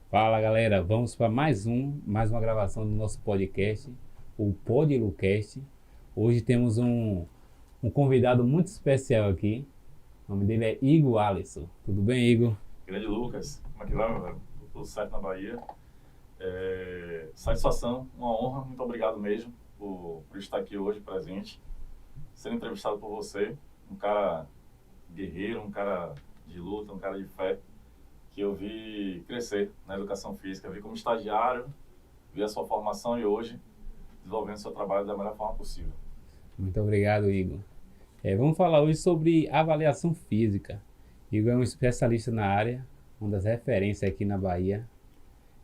Fala galera, vamos para mais uma gravação do nosso podcast, o Podilucast. Hoje temos um convidado muito especial aqui. O nome dele é Igor Alisson. Tudo bem, Igor? Grande Lucas, como é que vai, meu velho? Tudo certo na Bahia. Satisfação, uma honra, muito obrigado mesmo por estar aqui hoje presente, sendo entrevistado por você, um cara guerreiro, um cara de luta, um cara de fé, que eu vi crescer na educação física, vi como estagiário, vi a sua formação e hoje desenvolvendo seu trabalho da melhor forma possível. Muito obrigado, Igor. Vamos falar hoje sobre avaliação física. Igor é um especialista na área, uma das referências aqui na Bahia.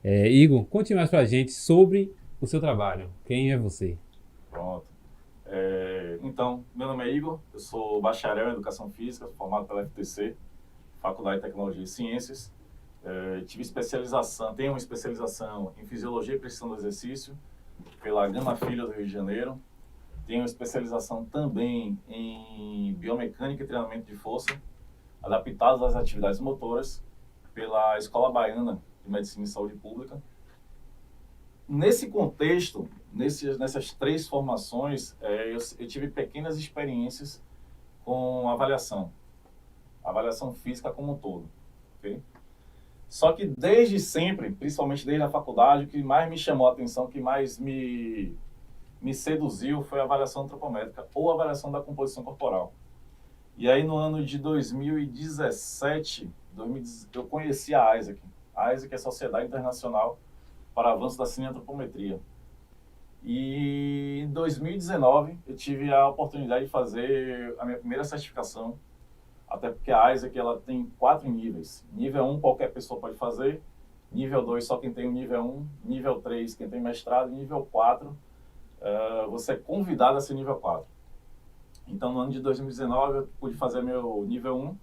Igor, conte mais para a gente sobre o seu trabalho. Quem é você? Pronto. Então, meu nome é Igor, eu sou bacharel em Educação Física, formado pela FTC, Faculdade de Tecnologia e Ciências. Tenho uma especialização em Fisiologia e Precisão do Exercício pela Gama Filho do Rio de Janeiro. Tenho uma especialização também em Biomecânica e Treinamento de Força, adaptados às atividades motoras, pela Escola Baiana de Medicina e Saúde Pública. Nesse contexto, nessas três formações, eu tive pequenas experiências com avaliação física como um todo. Okay? Só que desde sempre, principalmente desde a faculdade, o que mais me chamou a atenção, o que mais me seduziu foi a avaliação antropométrica ou a avaliação da composição corporal. E aí no ano de 2017, eu conheci a AISAC. A AISAC é a Sociedade Internacional para Avanço da Cineantropometria. E em 2019 eu tive a oportunidade de fazer a minha primeira certificação, até porque a AISAC ela tem 4 níveis. Nível 1 qualquer pessoa pode fazer, nível 2 só quem tem o nível 1, nível 3 quem tem mestrado, e nível 4 você é convidado a ser nível 4. Então no ano de 2019 eu pude fazer meu nível 1.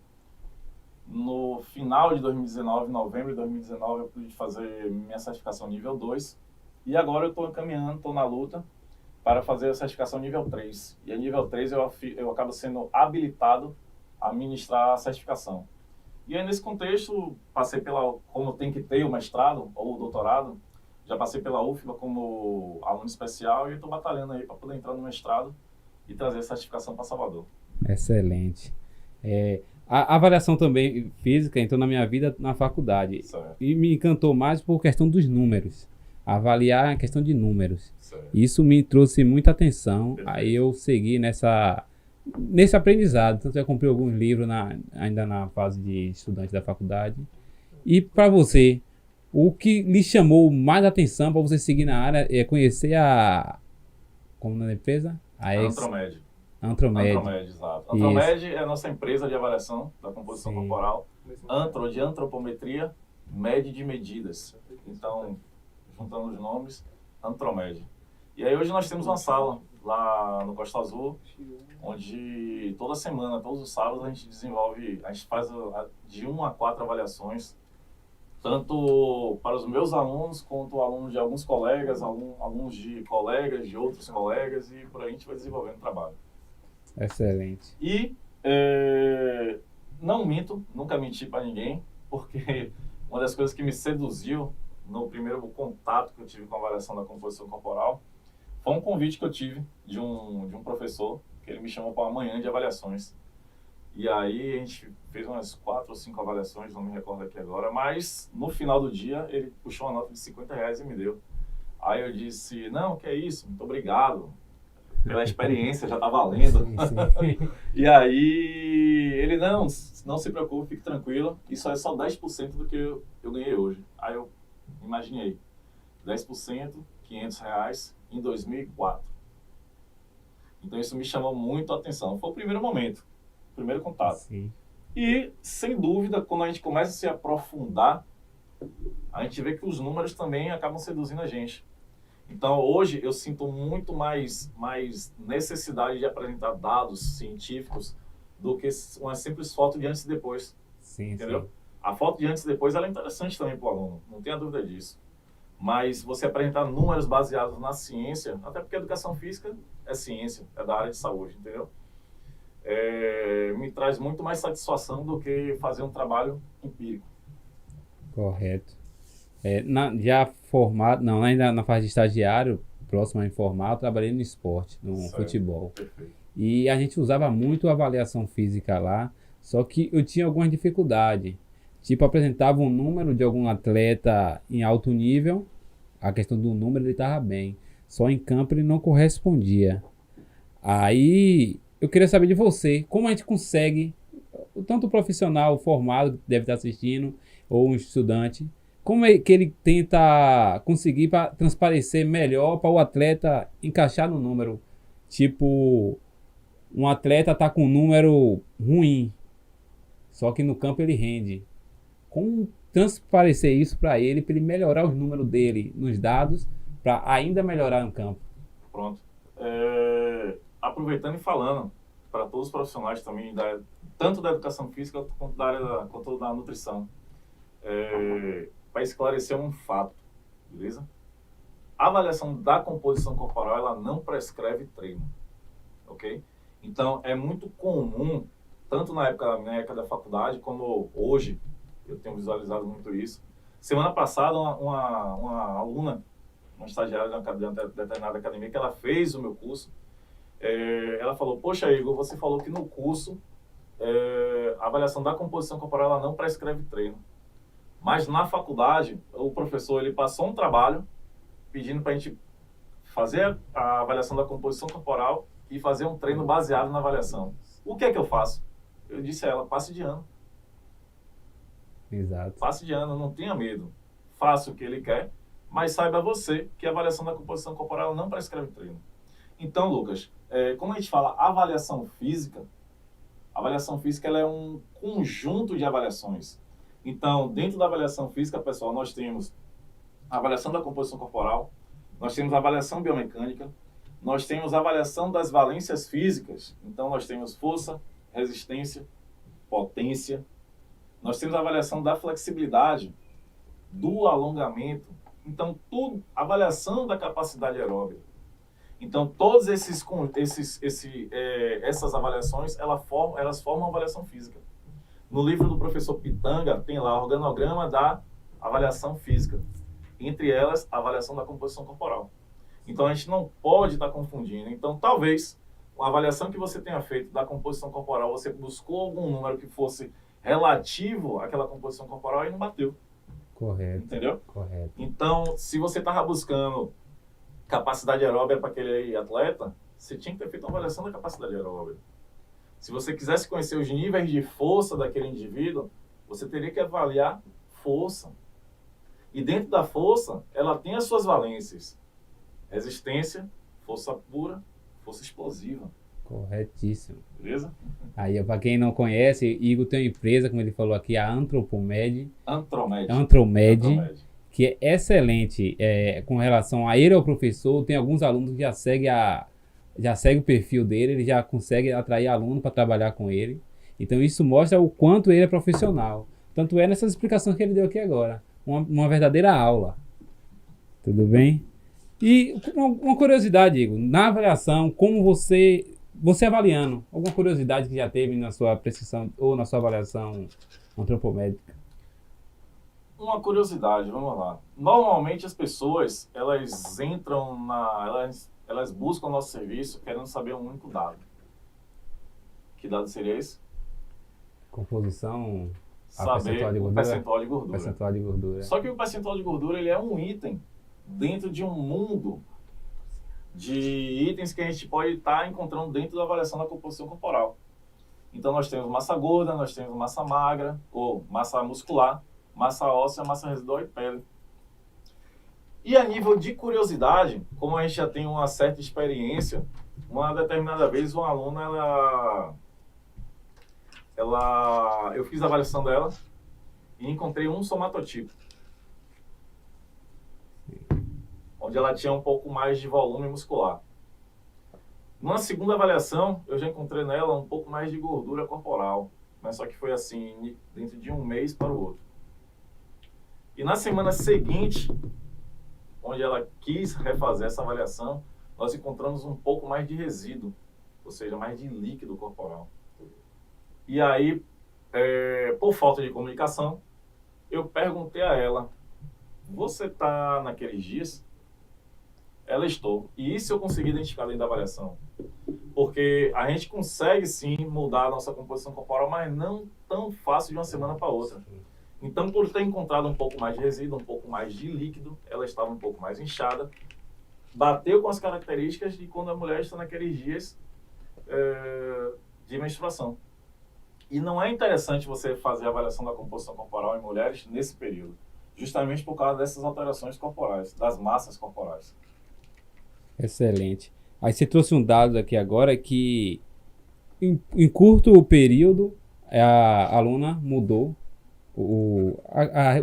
No final de 2019, novembro de 2019, eu pude fazer minha certificação nível 2. E agora eu estou encaminhando, estou na luta para fazer a certificação nível 3. E a nível 3 eu acabo sendo habilitado a ministrar a certificação. E aí nesse contexto, passei como tem que ter o mestrado ou o doutorado, já passei pela UFBA como aluno especial e estou batalhando aí para poder entrar no mestrado e trazer a certificação para Salvador. Excelente. A avaliação também física entrou na minha vida na faculdade. Certo. E me encantou mais por questão dos números. Avaliar a questão de números. Certo. Isso me trouxe muita atenção. Perfeito. Aí eu segui nesse aprendizado. Tanto eu comprei alguns livros ainda na fase de estudante da faculdade. E para você, o que lhe chamou mais atenção para você seguir na área é conhecer como na empresa? Antromed. Antromed. Antromed, exato. Antromed é a nossa empresa de avaliação da composição Sim. corporal. Antro de antropometria, med de medidas. Então, juntando os nomes, Antromed. E aí hoje nós temos uma sala lá no Costa Azul, onde toda semana, todos os sábados, a gente faz de 1 a 4 avaliações, tanto para os meus alunos, quanto alunos de alguns colegas, alunos de colegas, de outros colegas, e por aí a gente vai desenvolvendo o trabalho. Excelente. E não minto, nunca menti para ninguém, porque uma das coisas que me seduziu no primeiro contato que eu tive com a avaliação da composição corporal foi um convite que eu tive de um professor, que ele me chamou para uma manhã de avaliações. E aí a gente fez umas 4 ou 5 avaliações, não me recordo aqui agora, mas no final do dia ele puxou uma nota de R$ 50 e me deu. Aí eu disse, não, que é isso, muito obrigado. Pela experiência, já tá valendo. Sim, sim. E aí ele, não se preocupe, fique tranquilo, isso é só 10% do que eu ganhei hoje. Aí eu imaginei, 10%, R$ 500 em 2004. Então isso me chamou muito a atenção. Foi o primeiro momento, o primeiro contato. Sim. E, sem dúvida, quando a gente começa a se aprofundar, a gente vê que os números também acabam seduzindo a gente. Então, hoje, eu sinto muito mais necessidade de apresentar dados científicos do que uma simples foto de antes e depois. Sim, Entendeu? sim. A foto de antes e depois ela é interessante também para o aluno, não tenha dúvida disso. Mas você apresentar números baseados na ciência, até porque a educação física é ciência, é da área de saúde, entendeu? Me traz muito mais satisfação do que fazer um trabalho empírico. Correto. Já formado, não, ainda na fase de estagiário, próximo a informar, eu trabalhei no esporte, no Certo. futebol. Perfeito. E a gente usava muito a avaliação física lá, só que eu tinha algumas dificuldades. Tipo, apresentava um número de algum atleta em alto nível, a questão do número ele estava bem, só em campo ele não correspondia. Aí eu queria saber de você, como a gente consegue, tanto o profissional formado que deve estar assistindo, ou um estudante, como é que ele tenta conseguir para transparecer melhor para o atleta encaixar no número? Tipo, um atleta tá com um número ruim, só que no campo ele rende. Como transparecer isso para ele melhorar os números dele nos dados, para ainda melhorar no campo? Pronto. Aproveitando e falando para todos os profissionais também, tanto da educação física quanto quanto da nutrição, para esclarecer um fato, beleza? A avaliação da composição corporal, ela não prescreve treino, ok? Então, é muito comum, tanto na época da faculdade, como hoje, eu tenho visualizado muito isso. Semana passada, uma aluna, uma estagiária de uma determinada academia, que ela fez o meu curso, ela falou, poxa, Igor, você falou que no curso a avaliação da composição corporal ela não prescreve treino. Mas na faculdade, o professor ele passou um trabalho pedindo para a gente fazer a avaliação da composição corporal e fazer um treino baseado na avaliação. O que é que eu faço? Eu disse a ela, passe de ano. Exato. Passe de ano, não tenha medo. Faça o que ele quer, mas saiba você que a avaliação da composição corporal não prescreve treino. Então, Lucas, como a gente fala avaliação física ela é um conjunto de avaliações. Então, dentro da avaliação física, pessoal, nós temos a avaliação da composição corporal, nós temos a avaliação biomecânica, nós temos a avaliação das valências físicas. Então, nós temos força, resistência, potência. Nós temos a avaliação da flexibilidade, do alongamento. Então, a avaliação da capacidade aeróbica. Então, todas essas avaliações, elas formam avaliação física. No livro do professor Pitanga, tem lá o organograma da avaliação física. Entre elas, a avaliação da composição corporal. Então, a gente não pode estar confundindo. Então, talvez, a avaliação que você tenha feito da composição corporal, você buscou algum número que fosse relativo àquela composição corporal e não bateu. Correto. Entendeu? Correto. Então, se você estava buscando capacidade aeróbica para aquele atleta, você tinha que ter feito uma avaliação da capacidade aeróbica. Se você quisesse conhecer os níveis de força daquele indivíduo, você teria que avaliar força. E dentro da força, ela tem as suas valências. Resistência, força pura, força explosiva. Corretíssimo. Beleza? Aí, para quem não conhece, Igor tem uma empresa, como ele falou aqui, a Antropomed. Antromed. Que é excelente com relação a ele ao professor. Tem alguns alunos que já segue o perfil dele, ele já consegue atrair aluno para trabalhar com ele. Então isso mostra o quanto ele é profissional. Tanto é nessas explicações que ele deu aqui agora. Uma verdadeira aula. Tudo bem? E uma curiosidade, Igor, na avaliação, como você avaliando, alguma curiosidade que já teve na sua precisão ou na sua avaliação antropomédica? Uma curiosidade, vamos lá. Normalmente as pessoas, elas entram elas buscam o nosso serviço querendo saber um único dado. Que dado seria esse? Composição, saber o percentual de gordura. Percentual de gordura. Só que o percentual de gordura ele é um item dentro de um mundo de itens que a gente pode estar encontrando dentro da avaliação da composição corporal. Então nós temos massa gorda, nós temos massa magra, ou massa muscular, massa óssea, massa residual e pele. E a nível de curiosidade, como a gente já tem uma certa experiência, uma determinada vez uma aluna, eu fiz a avaliação dela e encontrei um somatotipo, onde ela tinha um pouco mais de volume muscular. Numa segunda avaliação, eu já encontrei nela um pouco mais de gordura corporal, mas só que foi assim, dentro de um mês para o outro. E na semana seguinte, onde ela quis refazer essa avaliação, nós encontramos um pouco mais de resíduo, ou seja, mais de líquido corporal. E aí, por falta de comunicação, eu perguntei a ela, você está naqueles dias, ela estou. E isso eu consegui identificar dentro da avaliação. Porque a gente consegue sim mudar a nossa composição corporal, mas não tão fácil de uma semana para outra. Então, por ter encontrado um pouco mais de resíduo, um pouco mais de líquido, ela estava um pouco mais inchada, bateu com as características de quando a mulher está naqueles dias de menstruação. E não é interessante você fazer a avaliação da composição corporal em mulheres nesse período, justamente por causa dessas alterações corporais, das massas corporais. Excelente. Aí você trouxe um dado aqui agora que em curto período a aluna mudou o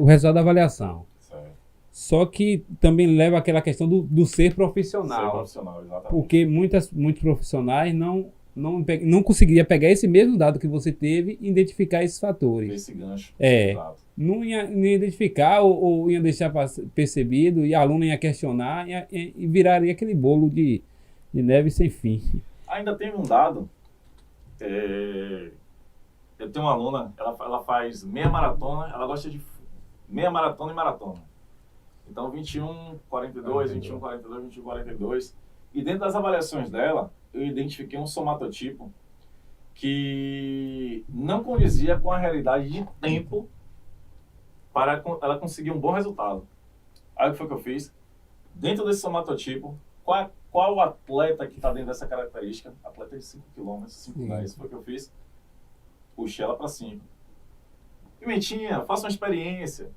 resultado da avaliação. Certo. Só que também leva àquela questão do ser profissional. Ser profissional, exatamente. Porque muitos profissionais não conseguiria pegar esse mesmo dado que você teve e identificar esses fatores. Esse gancho. Exato. Não ia identificar ou ia deixar percebido e a aluna ia questionar e viraria aquele bolo de neve sem fim. Ainda tem um dado. Eu tenho uma aluna, ela faz meia maratona, ela gosta de meia maratona e maratona. Então 21, 42, 21, 42, 21, 42. E dentro das avaliações dela, eu identifiquei um somatotipo que não condizia com a realidade de tempo para ela conseguir um bom resultado. Aí o que foi que eu fiz? Dentro desse somatotipo, qual atleta que está dentro dessa característica? Atleta de 5 km, 5 10, foi o que eu fiz? Puxei ela para 5. Pimentinha, faça uma experiência.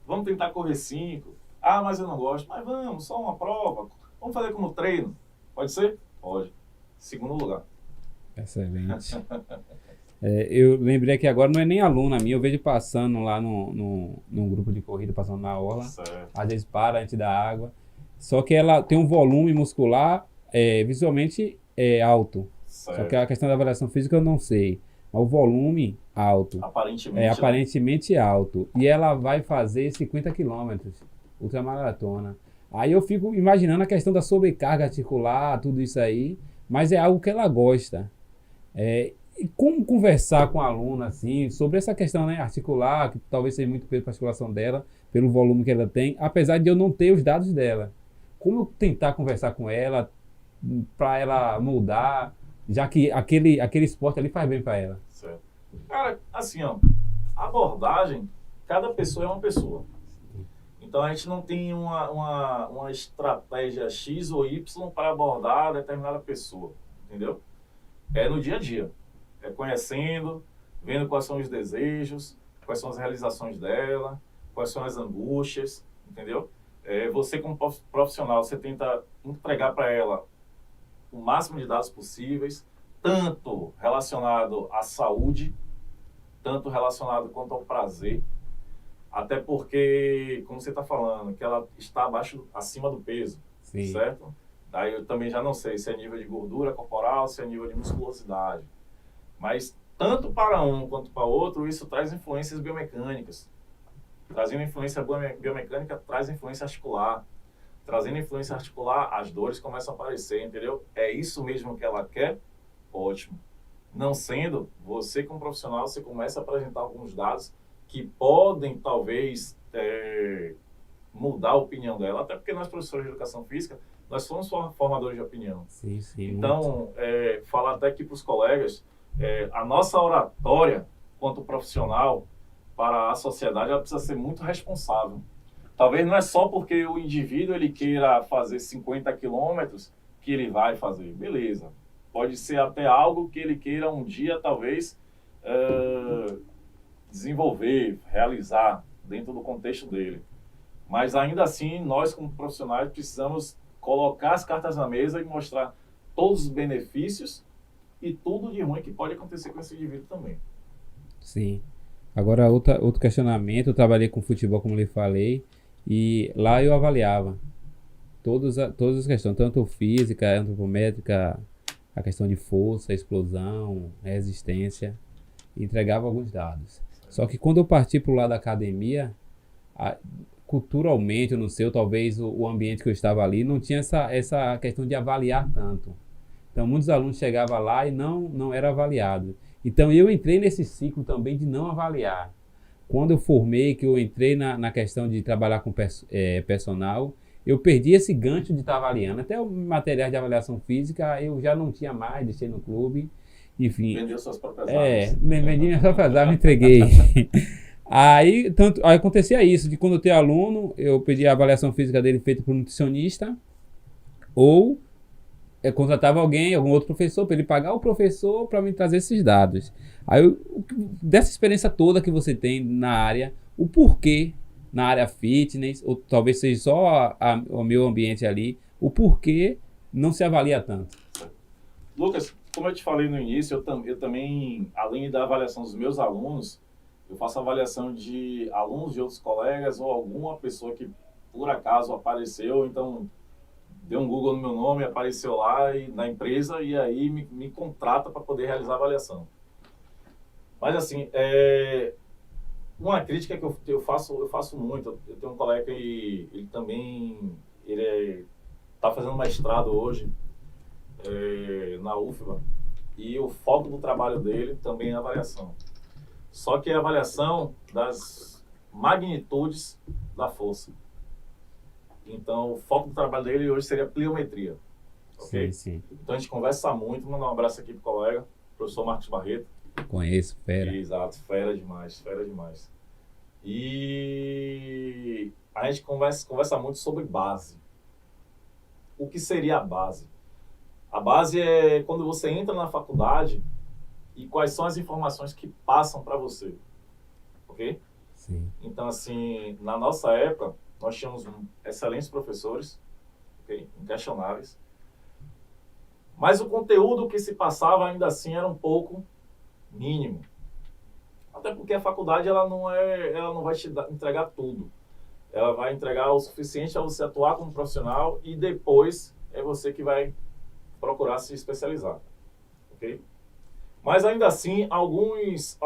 Vamos tentar correr 5. Ah, mas eu não gosto. Mas vamos, só uma prova. Vamos fazer como treino. Pode ser? Pode. Segundo lugar. Excelente. Eu lembrei que agora não é nem aluna minha, eu vejo passando lá num grupo de corrida, passando na orla. Certo. Às vezes para antes da água. Só que ela tem um volume muscular visualmente alto. Certo. Só que a questão da avaliação física eu não sei. Mas o volume alto. Aparentemente alto. E ela vai fazer 50 quilômetros, ultramaratona. Aí eu fico imaginando a questão da sobrecarga articular, tudo isso aí. Mas é algo que ela gosta. E como conversar com a aluna assim, sobre essa questão, né, articular, que talvez seja muito peso para a articulação dela, pelo volume que ela tem, apesar de eu não ter os dados dela. Como eu tentar conversar com ela para ela mudar, já que aquele esporte ali faz bem para ela? Certo. Cara, assim, ó, abordagem, cada pessoa é uma pessoa. Então a gente não tem uma estratégia X ou Y para abordar determinada pessoa, entendeu? É no dia a dia. É conhecendo, vendo quais são os desejos, quais são as realizações dela, quais são as angústias, entendeu? Você como profissional, você tenta entregar para ela o máximo de dados possíveis, tanto relacionado à saúde, tanto relacionado quanto ao prazer, até porque, como você está falando, que ela está acima do peso, Sim. Certo? Daí eu também já não sei se é nível de gordura corporal, se é nível de musculosidade. Mas, tanto para um quanto para outro, isso traz influências biomecânicas. Trazendo influência biomecânica, traz influência articular. Trazendo influência articular, as dores começam a aparecer, entendeu? É isso mesmo que ela quer? Ótimo. Não sendo, você como profissional, você começa a apresentar alguns dados que podem, talvez, mudar a opinião dela. Até porque nós, professores de educação física, nós somos formadores de opinião. Sim, sim. Então, falar até aqui para os colegas, a nossa oratória, quanto profissional, para a sociedade, ela precisa ser muito responsável. Talvez não é só porque o indivíduo ele queira fazer 50 quilômetros que ele vai fazer. Beleza. Pode ser até algo que ele queira um dia, talvez, desenvolver, realizar dentro do contexto dele. Mas ainda assim, nós como profissionais precisamos colocar as cartas na mesa e mostrar todos os benefícios e tudo de ruim que pode acontecer com esse indivíduo também. Sim. Agora, outro questionamento, eu trabalhei com futebol, como eu lhe falei, e lá eu avaliava todas as questões, tanto física, antropométrica, a questão de força, explosão, resistência, e entregava alguns dados. Só que quando eu parti para o lado da academia, culturalmente, eu não sei, ou talvez o ambiente que eu estava ali, não tinha essa questão de avaliar tanto. Então, muitos alunos chegavam lá e não era avaliado. Então, eu entrei nesse ciclo também de não avaliar. quando eu formei, que eu entrei na questão de trabalhar com personal, eu perdi esse gancho de estar avaliando. Até o material de avaliação física eu já não tinha mais, deixei no clube. Enfim. Vendeu suas próprias armas. Vendi minhas próprias armas, me entreguei. Aí acontecia isso, de quando eu tenho aluno, eu pedi a avaliação física dele feita por um nutricionista, ou eu contratava algum outro professor, para ele pagar o professor para me trazer esses dados. Aí, dessa experiência toda que você tem na área, o porquê, na área fitness, ou talvez seja só o meu ambiente ali, o porquê não se avalia tanto. Lucas, como eu te falei no início, eu também, além da avaliação dos meus alunos, eu faço avaliação de alunos de outros colegas ou alguma pessoa que por acaso apareceu, então deu um Google no meu nome, apareceu lá na empresa e aí me contrata para poder realizar a avaliação. Mas assim, uma crítica que eu faço muito. Eu tenho um colega que ele também está fazendo mestrado hoje na UFBA e o foco do trabalho dele também é a avaliação. Só que é a avaliação das magnitudes da força. Então, o foco do trabalho dele hoje seria pliometria. Ok? Sim. Então, a gente conversa muito. Mandar um abraço aqui pro colega, professor Marcos Barreto. Conheço, fera. Exato, fera demais, fera demais. E a gente conversa muito sobre base. O que seria a base? A base é quando você entra na faculdade e quais são as informações que passam para você. Ok? Sim. Então, assim, na nossa época, nós tínhamos excelentes professores, okay? Inquestionáveis. Mas o conteúdo que se passava ainda assim era um pouco mínimo. Até porque a faculdade ela não vai te entregar tudo. Ela vai entregar o suficiente para você atuar como profissional e depois é você que vai procurar se especializar. Ok? Mas ainda assim, alguns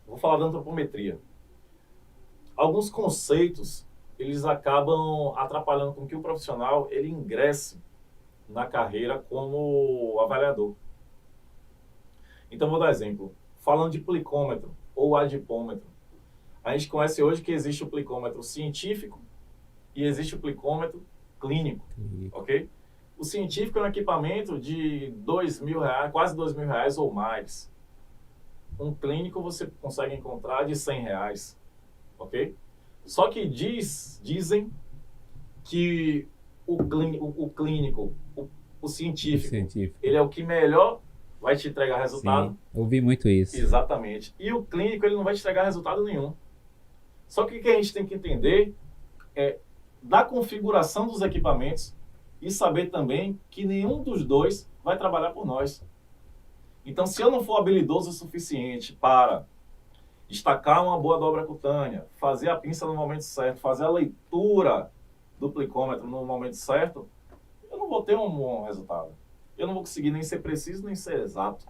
vou falar da antropometria. Alguns conceitos, eles acabam atrapalhando com que o profissional ele ingresse na carreira como avaliador. Então, vou dar exemplo. Falando de plicômetro ou adipômetro, a gente conhece hoje que existe o plicômetro científico e existe o plicômetro clínico, ok? O científico é um equipamento de R$2.000, quase R$2.000 ou mais. Um clínico você consegue encontrar de R$100, ok? Só que dizem que o clínico, o científico, ele é o que melhor vai te entregar resultado. Sim, ouvi muito isso. Exatamente. E o clínico, ele não vai te entregar resultado nenhum. Só que o que a gente tem que entender é da configuração dos equipamentos e saber também que nenhum dos dois vai trabalhar por nós. Então, se eu não for habilidoso o suficiente para destacar uma boa dobra cutânea, fazer a pinça no momento certo, fazer a leitura do plicômetro no momento certo, eu não vou ter um bom resultado. Eu não vou conseguir nem ser preciso, nem ser exato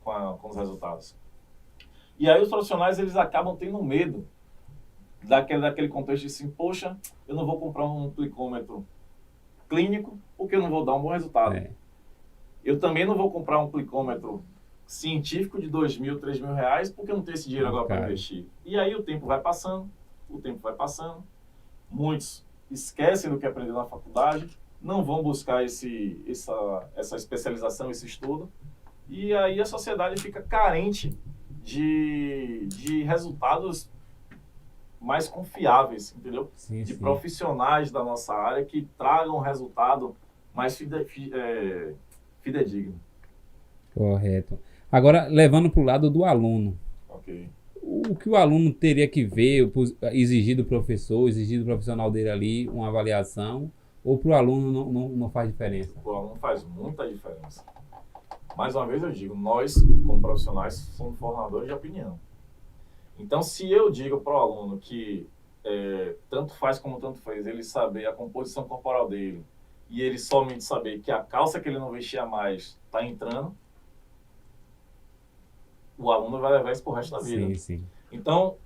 com os resultados. E aí os profissionais, eles acabam tendo medo daquele contexto de assim, poxa, eu não vou comprar um plicômetro clínico porque eu não vou dar um bom resultado. Eu também não vou comprar um plicômetro científico de R$2.000, R$3.000 porque eu não tenho esse dinheiro agora para investir. E aí o tempo vai passando, muitos esquecem do que aprenderam na faculdade, não vão buscar essa especialização, esse estudo, e aí a sociedade fica carente de resultados mais confiáveis, entendeu? Sim, de sim. profissionais da nossa área que tragam um resultado mais fidedigno. Correto. Agora, levando para o lado do aluno. Ok. O que o aluno teria que ver, exigir do professor, exigir do profissional dele ali, uma avaliação, ou para o aluno não faz diferença? Para o aluno faz muita diferença. Mais uma vez eu digo, nós, como profissionais, somos formadores de opinião. Então, se eu digo para o aluno que tanto faz como tanto fez ele saber a composição corporal dele e ele somente saber que a calça que ele não vestia mais está entrando, o aluno vai levar isso para o resto da vida. Sim, sim. Então,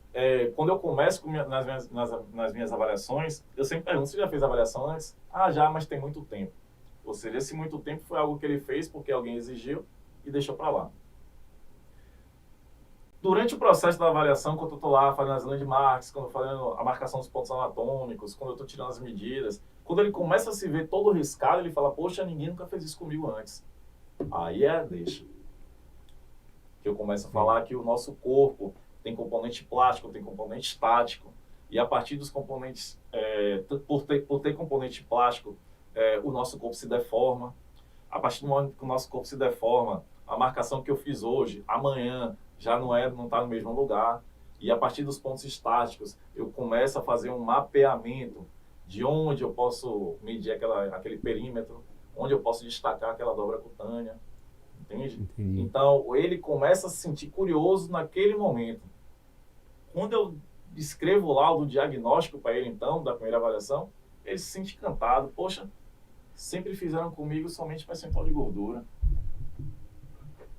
quando eu começo nas minhas avaliações, eu sempre pergunto, você já fez avaliação antes? Ah, já, mas tem muito tempo. Ou seja, esse muito tempo foi algo que ele fez porque alguém exigiu e deixou para lá. Durante o processo da avaliação, quando eu estou lá fazendo as landmarks, quando eu estou fazendo a marcação dos pontos anatômicos, quando eu estou tirando as medidas, quando ele começa a se ver todo riscado, ele fala, poxa, ninguém nunca fez isso comigo antes. Aí é a deixa. Que eu começo a falar que o nosso corpo tem componente plástico, tem componente estático, e a partir dos componentes, por ter componente plástico, o nosso corpo se deforma. A partir do momento que o nosso corpo se deforma, a marcação que eu fiz hoje, amanhã, já não está no mesmo lugar. E a partir dos pontos estáticos, eu começo a fazer um mapeamento de onde eu posso medir aquele perímetro, onde eu posso destacar aquela dobra cutânea. Entende? Entendi. Então, ele começa a se sentir curioso naquele momento. Quando eu escrevo o laudo diagnóstico para ele, então, da primeira avaliação, ele se sente encantado. Poxa, sempre fizeram comigo somente percentual de gordura.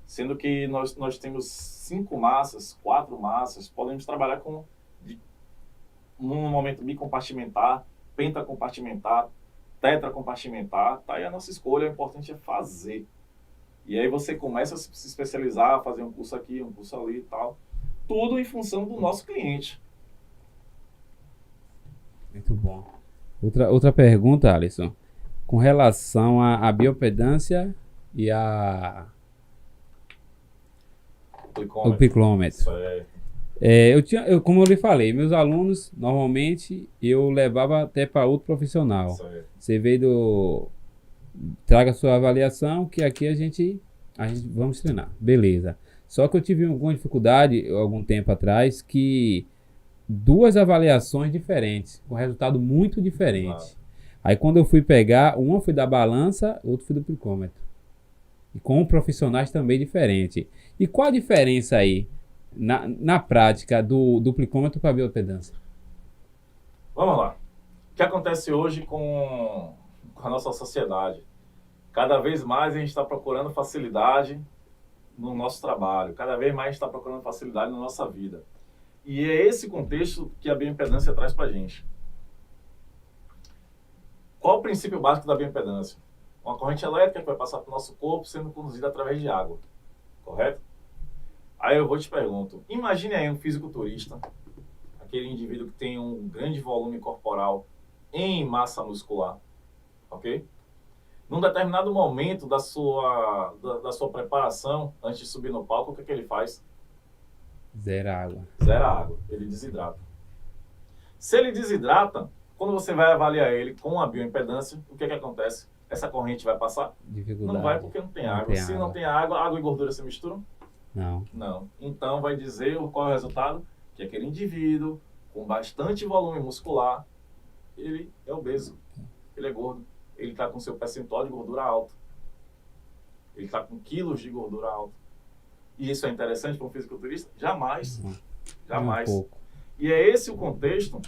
Sendo que nós temos 5 massas, 4 massas, podemos trabalhar com, num momento, bicompartimentar, pentacompartimentar, tetracompartimentar, tá aí a nossa escolha, o importante é fazer. E aí você começa a se especializar, fazer um curso aqui, um curso ali e tal, tudo em função do nosso cliente. Muito bom. Outra pergunta, Alisson. Com relação à biopedância e o piclômetro. Como eu lhe falei, meus alunos, normalmente, eu levava até para outro profissional. Você veio traga sua avaliação, que aqui a gente vamos treinar. Beleza. Só que eu tive alguma dificuldade, algum tempo atrás, que 2 avaliações diferentes, com resultado muito diferente. Aí quando eu fui pegar, uma foi da balança, outra foi do picômetro. E com profissionais também diferentes. E qual a diferença aí, na prática, do picômetro para a biopedância? Vamos lá. O que acontece hoje com a nossa sociedade? Cada vez mais a gente está procurando facilidade no nosso trabalho. Cada vez mais a gente está procurando facilidade na nossa vida. E é esse contexto que a bioimpedância traz para a gente. Qual o princípio básico da bioimpedância? Uma corrente elétrica que vai passar para o nosso corpo sendo conduzida através de água. Correto? Aí eu te pergunto, imagine aí um fisiculturista, aquele indivíduo que tem um grande volume corporal em massa muscular, ok? Num determinado momento da sua preparação, antes de subir no palco, o que ele faz? Zera água. Zera água. Ele desidrata. Se ele desidrata, quando você vai avaliar ele com a bioimpedância, o que acontece? Essa corrente vai passar? Dificuldade. Não vai porque não tem água. Se não tem água e gordura se misturam? Não. Não. Então vai dizer qual é o resultado? Que aquele indivíduo com bastante volume muscular, ele é obeso, ele é gordo, ele está com seu percentual de gordura alto, ele está com quilos de gordura alta. E isso é interessante para um fisiculturista? Jamais. Jamais. Um pouco. E é esse o contexto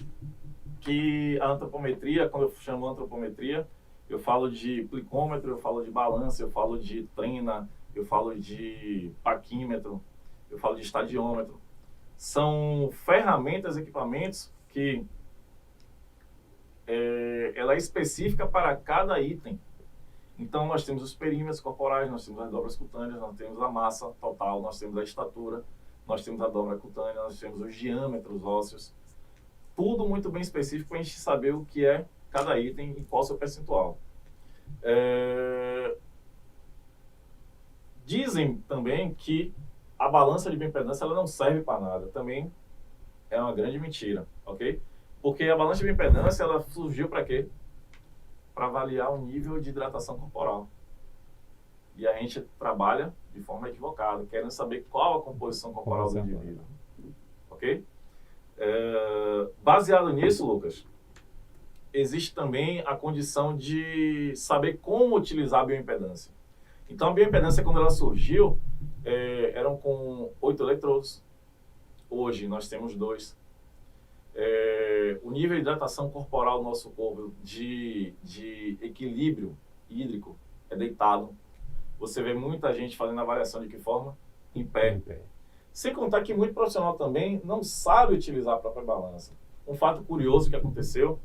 que a antropometria, quando eu chamo antropometria, eu falo de plicômetro, eu falo de balança, eu falo de trina, eu falo de paquímetro, eu falo de estadiômetro. São ferramentas, equipamentos que ela é específica para cada item. Então, nós temos os perímetros corporais, nós temos as dobras cutâneas, nós temos a massa total, nós temos a estatura, nós temos a dobra cutânea, nós temos os diâmetros ósseos. Tudo muito bem específico para a gente saber o que é cada item e qual o seu percentual. Dizem também que a balança de bioimpedância ela não serve para nada. Também é uma grande mentira, ok? Porque a balança de bioimpedância ela surgiu para quê? Para avaliar o nível de hidratação corporal. E a gente trabalha de forma equivocada, querendo saber qual a composição corporal do indivíduo. Ok? Baseado nisso, Lucas, existe também a condição de saber como utilizar a bioimpedância. Então, a bioimpedância, quando ela surgiu, eram com 8 eletrodos. Hoje, nós temos 2. O nível de hidratação corporal do nosso corpo, de equilíbrio hídrico, é deitado. Você vê muita gente fazendo a variação de que forma? Em pé. Sem contar que muito profissional também não sabe utilizar a própria balança. Um fato curioso que aconteceu,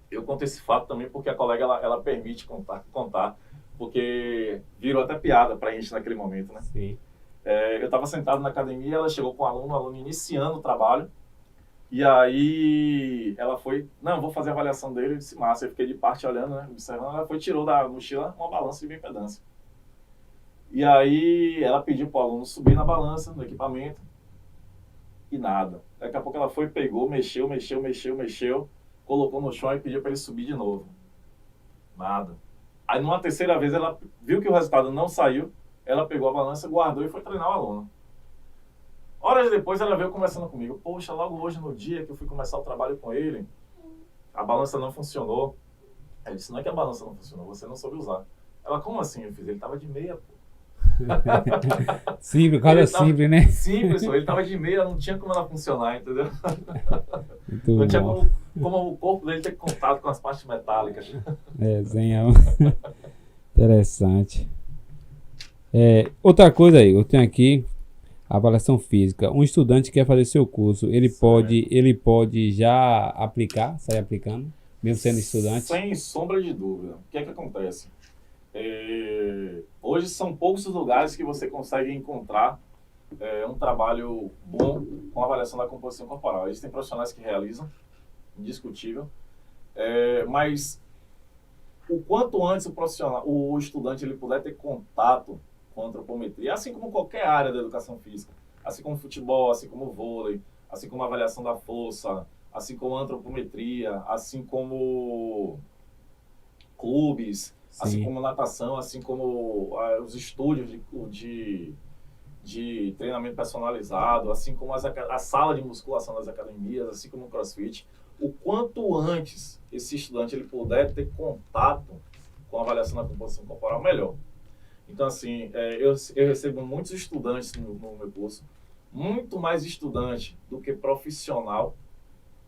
eu conto esse fato também porque a colega ela permite contar, porque virou até piada pra gente naquele momento, né? Sim. Eu estava sentado na academia, ela chegou com o aluno iniciando o trabalho, e aí ela foi, não, vou fazer a avaliação dele, eu disse, massa, eu fiquei de parte olhando, né, observando, ela foi, tirou da mochila uma balança de bioimpedância. E aí ela pediu para o aluno subir na balança, no equipamento, e nada. Daqui a pouco ela foi, pegou, mexeu, colocou no chão e pediu para ele subir de novo. Nada. Aí numa terceira vez ela viu que o resultado não saiu, ela pegou a balança, guardou e foi treinar o aluno. Horas depois ela veio conversando comigo. Poxa, logo hoje no dia que eu fui começar o trabalho com ele, a balança não funcionou. Aí eu disse, não é que a balança não funcionou, você não soube usar. Ela, como assim? Eu fiz, ele tava de meia, pô. Simples, coisa simples, né? Simples, pô. Ele tava de meia, não tinha como ela funcionar, entendeu? Muito não tinha bom. como o corpo dele ter contato com as partes metálicas. Zenhão. Interessante. Outra coisa aí, eu tenho aqui avaliação física. Um estudante quer fazer seu curso, ele pode já aplicar, sair aplicando, mesmo sendo estudante? Sem sombra de dúvida. O que é que acontece? Hoje são poucos os lugares que você consegue encontrar um trabalho bom com avaliação da composição corporal. Existem profissionais que realizam, indiscutível, mas o quanto antes o estudante ele puder ter contato com a antropometria, assim como qualquer área da educação física, assim como futebol, assim como vôlei, assim como avaliação da força, assim como antropometria, assim como clubes, Sim. assim como natação, assim como os estúdios de treinamento personalizado, assim como a sala de musculação das academias, assim como o CrossFit. O quanto antes esse estudante ele puder ter contato com a avaliação da composição corporal, melhor. Então, assim, eu recebo muitos estudantes no meu curso, muito mais estudante do que profissional,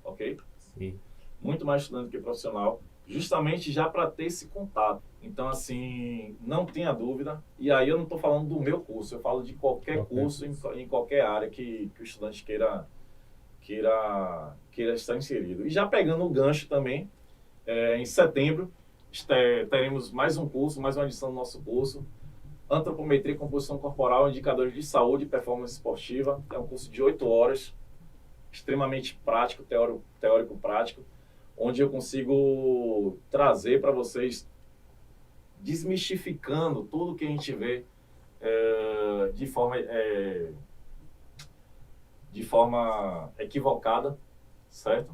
ok? Sim. Muito mais estudante do que profissional, justamente já para ter esse contato. Então, assim, não tenha dúvida. E aí eu não estou falando do meu curso, eu falo de qualquer curso em qualquer área que o estudante queira estar inserido. E já pegando o gancho também, em setembro, teremos mais um curso, mais uma edição do nosso curso, Antropometria e Composição Corporal, Indicadores de Saúde e Performance Esportiva. É um curso de 8 horas, extremamente prático, teórico-prático, onde eu consigo trazer para vocês, desmistificando tudo que a gente vê de forma equivocada, certo?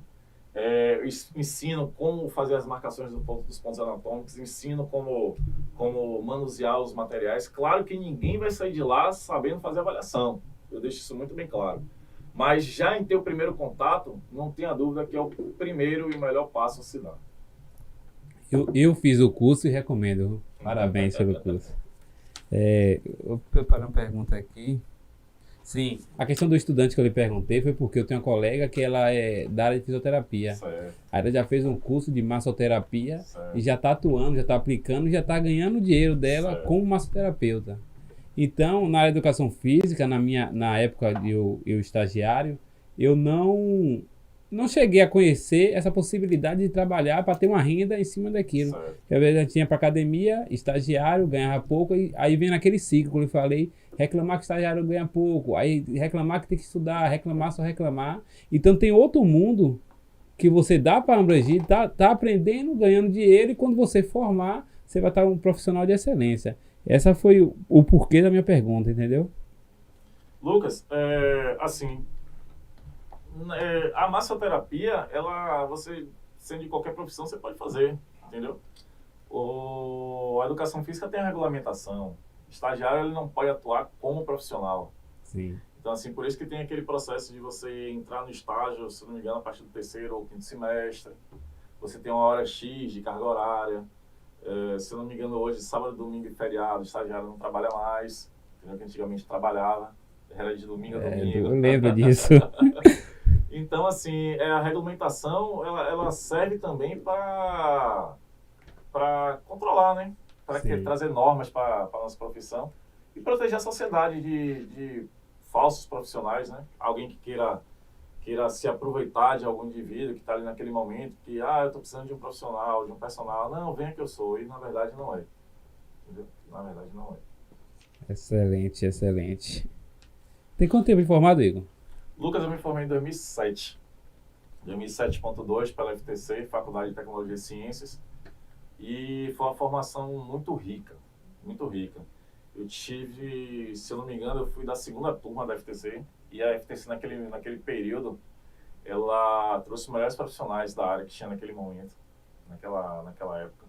Ensino como fazer as marcações dos pontos anatômicos, ensino como manusear os materiais. Claro que ninguém vai sair de lá sabendo fazer avaliação, eu deixo isso muito bem claro. Mas já em ter o primeiro contato, não tenha dúvida que é o primeiro e melhor passo a se dar. Eu fiz o curso e recomendo. Parabéns pelo curso. Eu preparei uma pergunta aqui. Sim, a questão do estudante que eu lhe perguntei foi porque eu tenho uma colega que ela é da área de fisioterapia. Certo. Aí ela já fez um curso de massoterapia, Certo. e já está atuando, já está aplicando, já está ganhando o dinheiro dela, certo, como massoterapeuta. Então, na área de educação física, na época de eu estagiário, eu não cheguei a conhecer essa possibilidade de trabalhar para ter uma renda em cima daquilo. certo. Às vezes a gente ia para academia, estagiário, ganhava pouco, e aí vem naquele ciclo que eu falei, reclamar que estagiário ganha pouco, aí reclamar que tem que estudar, reclamar, só reclamar. Então tem outro mundo que você dá para abranger, tá aprendendo, ganhando dinheiro, e quando você formar, você vai estar um profissional de excelência. Essa foi o porquê da minha pergunta, entendeu? Lucas, assim, a massoterapia, você, sendo de qualquer profissão, você pode fazer, entendeu? A educação física tem a regulamentação. O estagiário ele não pode atuar como profissional. Sim. Então, assim, por isso que tem aquele processo de você entrar no estágio, se não me engano, a partir do 3º ou 5º semestre. Você tem uma hora X de carga horária. Se não me engano, hoje, sábado, domingo e feriado, o estagiário não trabalha mais. Entendeu? Que antigamente trabalhava. Era de domingo a domingo. Eu lembro disso. Então, assim, a regulamentação, ela serve também para controlar, né? Para trazer normas para a nossa profissão e proteger a sociedade de falsos profissionais, né? Alguém que queira se aproveitar de algum indivíduo que está ali naquele momento, que, eu estou precisando de um profissional, de um personal. Não, venha que eu sou. E, na verdade, não é. Entendeu? Na verdade, não é. Excelente, excelente. Tem quanto tempo de formado, Igor? Lucas, eu me formei em 2007. 2007.2 pela FTC, Faculdade de Tecnologia e Ciências. E foi uma formação muito rica, muito rica. Eu tive, se eu não me engano, eu fui da segunda turma da FTC. E a FTC naquele período, ela trouxe os melhores profissionais da área que tinha naquele momento, naquela época.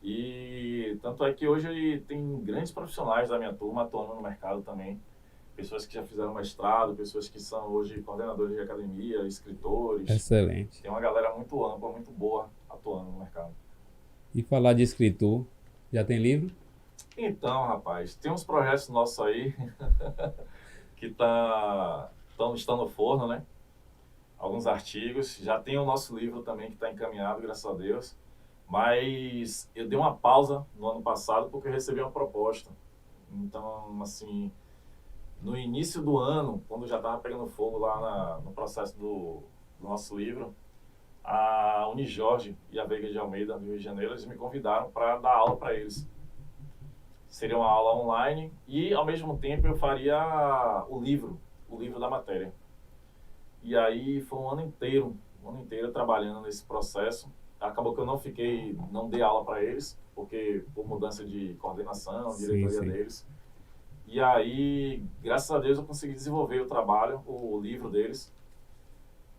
E tanto é que hoje tem grandes profissionais da minha turma atuando no mercado também. Pessoas que já fizeram mestrado, pessoas que são hoje coordenadores de academia, escritores. Excelente. Tem uma galera muito ampla, muito boa atuando no mercado. E falar de escritor, já tem livro? Então, rapaz, tem uns projetos nossos aí que estão no forno, né? Alguns artigos. Já tem o nosso livro também que está encaminhado, graças a Deus. Mas eu dei uma pausa no ano passado porque eu recebi uma proposta. Então, assim, no início do ano, quando já estava pegando fogo lá no processo do nosso livro, a Unijorge e a Veiga de Almeida, do Rio de Janeiro, eles me convidaram para dar aula para eles. Seria uma aula online e, ao mesmo tempo, eu faria o livro da matéria. E aí foi um ano inteiro trabalhando nesse processo. Acabou que eu não dei aula para eles, porque por mudança de coordenação, diretoria deles. E aí, graças a Deus, eu consegui desenvolver o livro deles,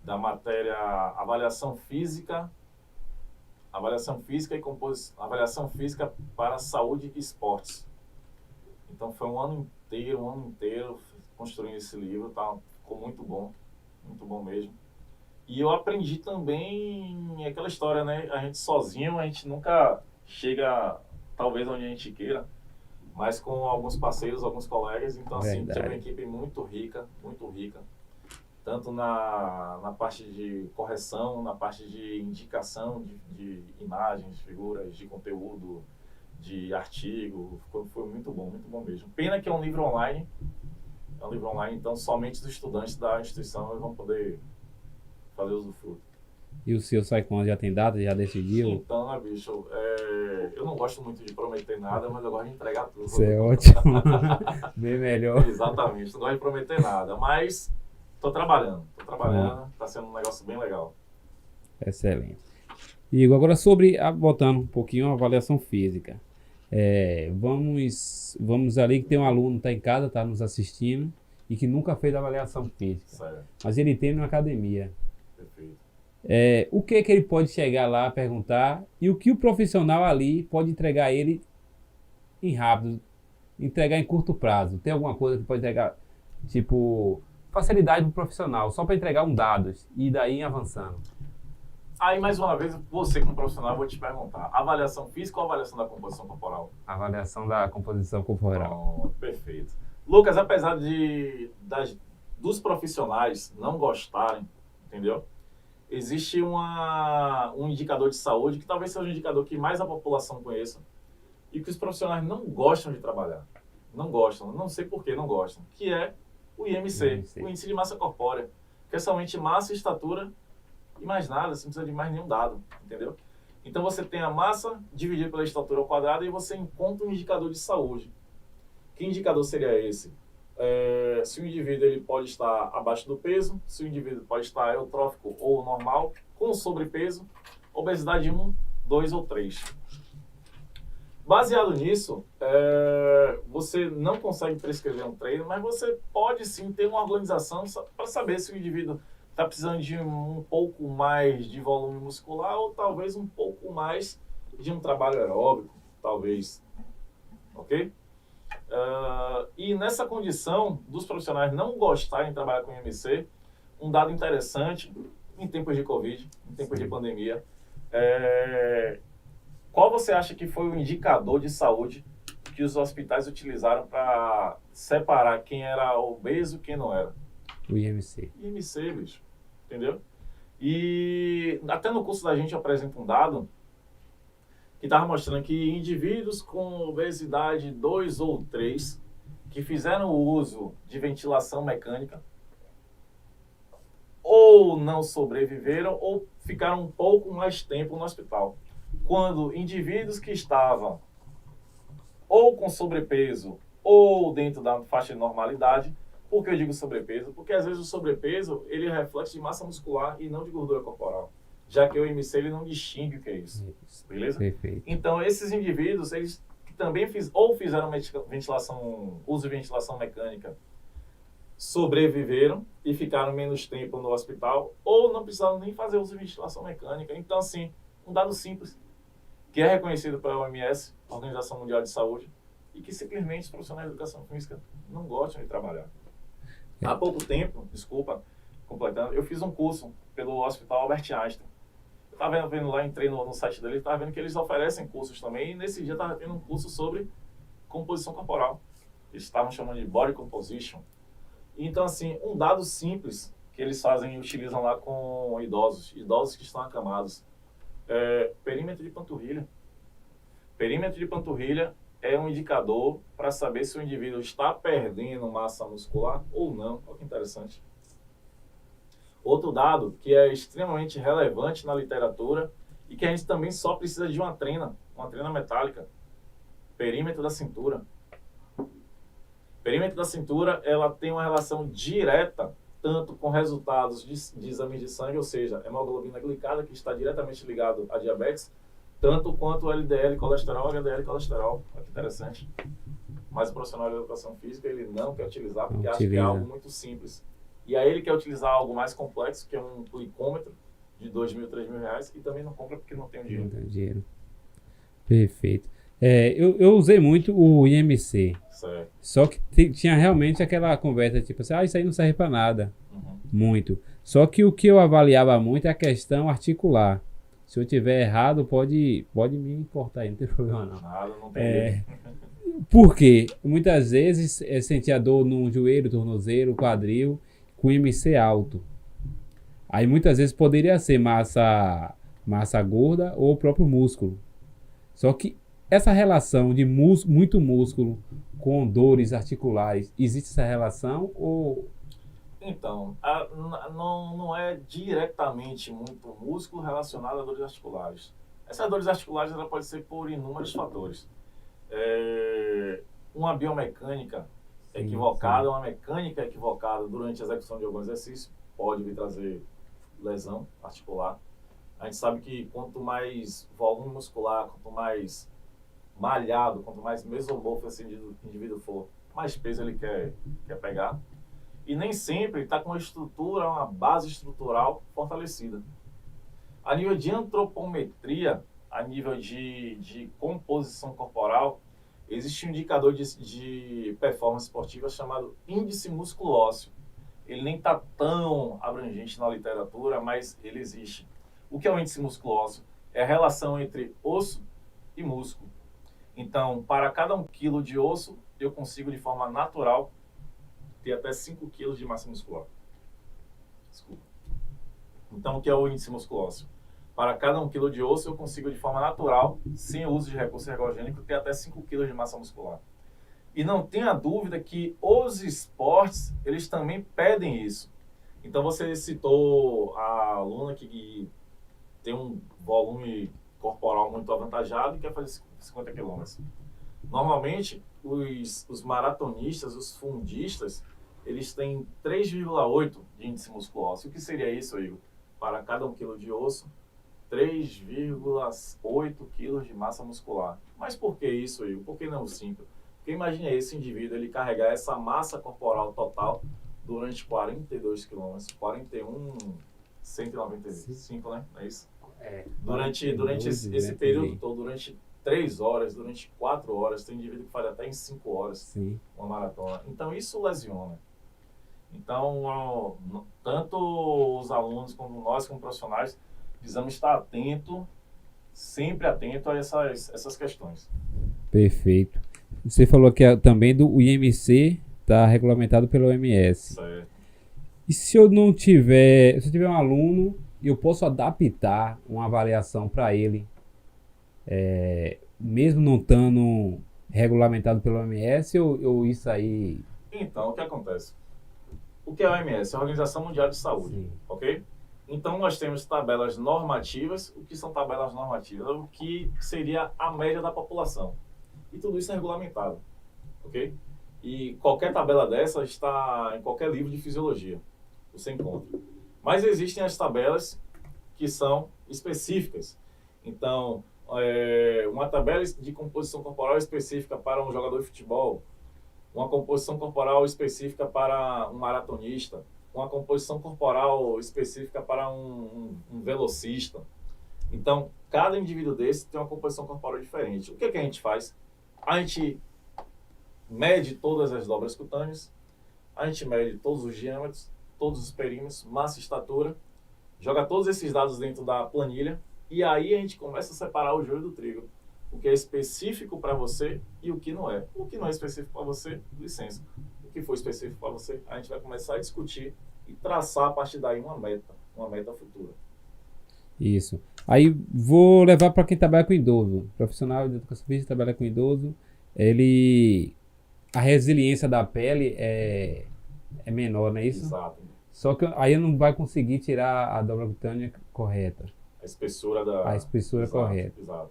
da matéria avaliação física e avaliação física para saúde e esportes. Então foi um ano inteiro construindo esse livro, tá? Ficou muito bom mesmo. E eu aprendi também aquela história, né? A gente sozinho, a gente nunca chega, talvez, onde a gente queira, mas com alguns parceiros, alguns colegas. Então, assim, tinha uma equipe muito rica, tanto na parte de correção, na parte de indicação de imagens, figuras, de conteúdo, de artigo. Foi muito bom mesmo. Pena que é um livro online, então somente os estudantes da instituição vão poder fazer usufruto. E o seu sai quando? Já tem data? Já decidiu? Então, né, bicho, eu não gosto muito de prometer nada, mas eu gosto de entregar tudo. Isso é ótimo. Bem melhor. Exatamente, não gosto de prometer nada, mas tô trabalhando, tá sendo um negócio bem legal. Excelente. Igor, agora voltando um pouquinho a avaliação física. Vamos ali que tem um aluno que está em casa, está nos assistindo e que nunca fez avaliação física. Certo. Mas ele tem na academia. Perfeito. O que ele pode chegar lá, perguntar, e o que o profissional ali pode entregar a ele entregar em curto prazo? Tem alguma coisa que pode entregar, tipo, facilidade para o profissional, só para entregar dados e daí ir avançando? Aí, mais uma vez, você como profissional, eu vou te perguntar, avaliação física ou avaliação da composição corporal? Avaliação da composição corporal. Pronto, perfeito. Lucas, apesar dos profissionais não gostarem, entendeu? Existe um indicador de saúde que talvez seja o indicador que mais a população conheça e que os profissionais não gostam de trabalhar. Não gostam, não sei por que não gostam, que é o IMC, o Índice de Massa Corpórea, que é somente massa e estatura e mais nada, você não precisa de mais nenhum dado, entendeu? Então você tem a massa dividida pela estatura ao quadrado e você encontra um indicador de saúde. Que indicador seria esse? Se o indivíduo ele pode estar abaixo do peso, se o indivíduo pode estar eutrófico ou normal, com sobrepeso, obesidade 1, 2 ou 3. Baseado nisso, você não consegue prescrever um treino, mas você pode sim ter uma organização para saber se o indivíduo está precisando de um pouco mais de volume muscular ou talvez um pouco mais de um trabalho aeróbico, talvez. Ok? E nessa condição dos profissionais não gostarem de trabalhar com IMC, um dado interessante em tempos de Covid, em tempos de pandemia, qual você acha que foi o indicador de saúde que os hospitais utilizaram para separar quem era obeso e quem não era? O IMC. IMC, bicho. Entendeu? E até no curso da gente apresenta um dado que estava mostrando que indivíduos com obesidade 2 ou 3 que fizeram uso de ventilação mecânica ou não sobreviveram ou ficaram um pouco mais tempo no hospital. Quando indivíduos que estavam ou com sobrepeso ou dentro da faixa de normalidade. Por que eu digo sobrepeso? Porque às vezes o sobrepeso, ele é reflexo de massa muscular e não de gordura corporal. Já que o IMC, ele não distingue o que é isso. Beleza? Perfeito. Então, esses indivíduos, eles também fizeram uso de ventilação mecânica, sobreviveram e ficaram menos tempo no hospital, ou não precisaram nem fazer uso de ventilação mecânica. Então, assim, um dado simples, que é reconhecido pela OMS, Organização Mundial de Saúde, e que simplesmente os profissionais de educação física não gostam de trabalhar. Há pouco tempo, desculpa, completando, eu fiz um curso pelo Hospital Albert Einstein. Eu estava vendo lá, entrei no site dele, estava vendo que eles oferecem cursos também, e nesse dia estava tendo um curso sobre composição corporal. Eles estavam chamando de Body Composition. Então, assim, um dado simples que eles fazem e utilizam lá com idosos que estão acamados, perímetro de panturrilha. Perímetro de panturrilha é um indicador para saber se o indivíduo está perdendo massa muscular ou não. Olha que interessante. Outro dado que é extremamente relevante na literatura e que a gente também só precisa de uma trena metálica. Perímetro da cintura. Perímetro da cintura, ela tem uma relação direta tanto com resultados de exames de sangue, ou seja, hemoglobina glicada, que está diretamente ligado à diabetes, tanto quanto o LDL colesterol e HDL colesterol. Olha que interessante. Mas o profissional de educação física, ele não quer utilizar porque acha que é algo muito simples. E aí ele quer utilizar algo mais complexo, que é um glicômetro de R$2.000, R$3.000, e também não compra porque não tem o dinheiro. Não tem dinheiro. Perfeito. Eu usei muito o IMC. Certo. Só que tinha realmente aquela conversa, tipo assim, isso aí não serve para nada. Muito. Só que o que eu avaliava muito é a questão articular. Se eu tiver errado, pode me cortar aí, não tem problema não. Nada, não tem. Porque muitas vezes sentia dor no joelho, tornozelo, quadril, com IMC alto. Aí muitas vezes poderia ser massa gorda ou o próprio músculo. Só que essa relação de muito músculo com dores articulares, existe essa relação ou... Então, não é diretamente muito músculo relacionado a dores articulares. Essas dores articulares ela pode ser por inúmeros fatores. Uma biomecânica equivocada, uma mecânica equivocada durante a execução de algum exercício pode vir trazer lesão articular. A gente sabe que quanto mais volume muscular, quanto mais malhado, quanto mais mesomorfo esse indivíduo for, mais peso ele quer pegar. E nem sempre está com uma base estrutural fortalecida. A nível de antropometria, a nível de composição corporal, existe um indicador de performance esportiva chamado índice músculo ósseo. Ele nem está tão abrangente na literatura, mas ele existe. O que é o índice músculo ósseo? É a relação entre osso e músculo. Então, para cada 1 quilo de osso, eu consigo de forma natural ter até 5 quilos de massa muscular. Desculpa. Então, o que é o índice músculo ósseo? Para cada 1 quilo de osso, eu consigo de forma natural, sem o uso de recurso ergogênico, ter até 5 quilos de massa muscular. E não tenha dúvida que os esportes, eles também pedem isso. Então, você citou a aluna que tem um volume corporal muito avantajado e quer fazer 50 quilômetros. Normalmente, os maratonistas, os fundistas, eles têm 3,8 de índice músculo ósseo. O que seria isso, Igor? Para cada 1 quilo de osso, 3,8 quilos de massa muscular. Mas por que isso, Igor? Por que não o 5? Porque imagine esse indivíduo, ele carregar essa massa corporal total durante 42 quilômetros, 195, né? Não é isso? Durante esse período todo, durante 3 horas, durante 4 horas, tem indivíduo que faz até em 5 horas. Sim. Uma maratona. Então, isso lesiona. Então, tanto os alunos como nós, como profissionais, precisamos estar sempre atento a essas questões. Perfeito. Você falou que também do IMC está regulamentado pela OMS. Certo. E se eu tiver um aluno, eu posso adaptar uma avaliação para ele, mesmo não estando regulamentado pela OMS, ou isso aí... Então, o que acontece? O que é a OMS? É a Organização Mundial de Saúde, sim, ok? Então, nós temos tabelas normativas. O que são tabelas normativas? O que seria a média da população. E tudo isso é regulamentado, ok? E qualquer tabela dessa está em qualquer livro de fisiologia, você encontra. Mas existem as tabelas que são específicas. Então, uma tabela de composição corporal específica para um jogador de futebol, uma composição corporal específica para um maratonista, uma composição corporal específica para um velocista. Então, cada indivíduo desse tem uma composição corporal diferente. O que a gente faz? A gente mede todas as dobras cutâneas, a gente mede todos os diâmetros, todos os perímetros, massa e estatura, joga todos esses dados dentro da planilha e aí a gente começa a separar o joio do trigo. O que é específico para você e o que não é. O que não é específico para você, licença. O que for específico para você, a gente vai começar a discutir e traçar a partir daí uma meta futura. Isso. Aí vou levar para quem trabalha com idoso. Profissional de educação física trabalha com idoso, a resiliência da pele é menor, não é isso? Exato. Só que aí não vai conseguir tirar a dobra cutânea correta. A espessura exato, correta. Exato.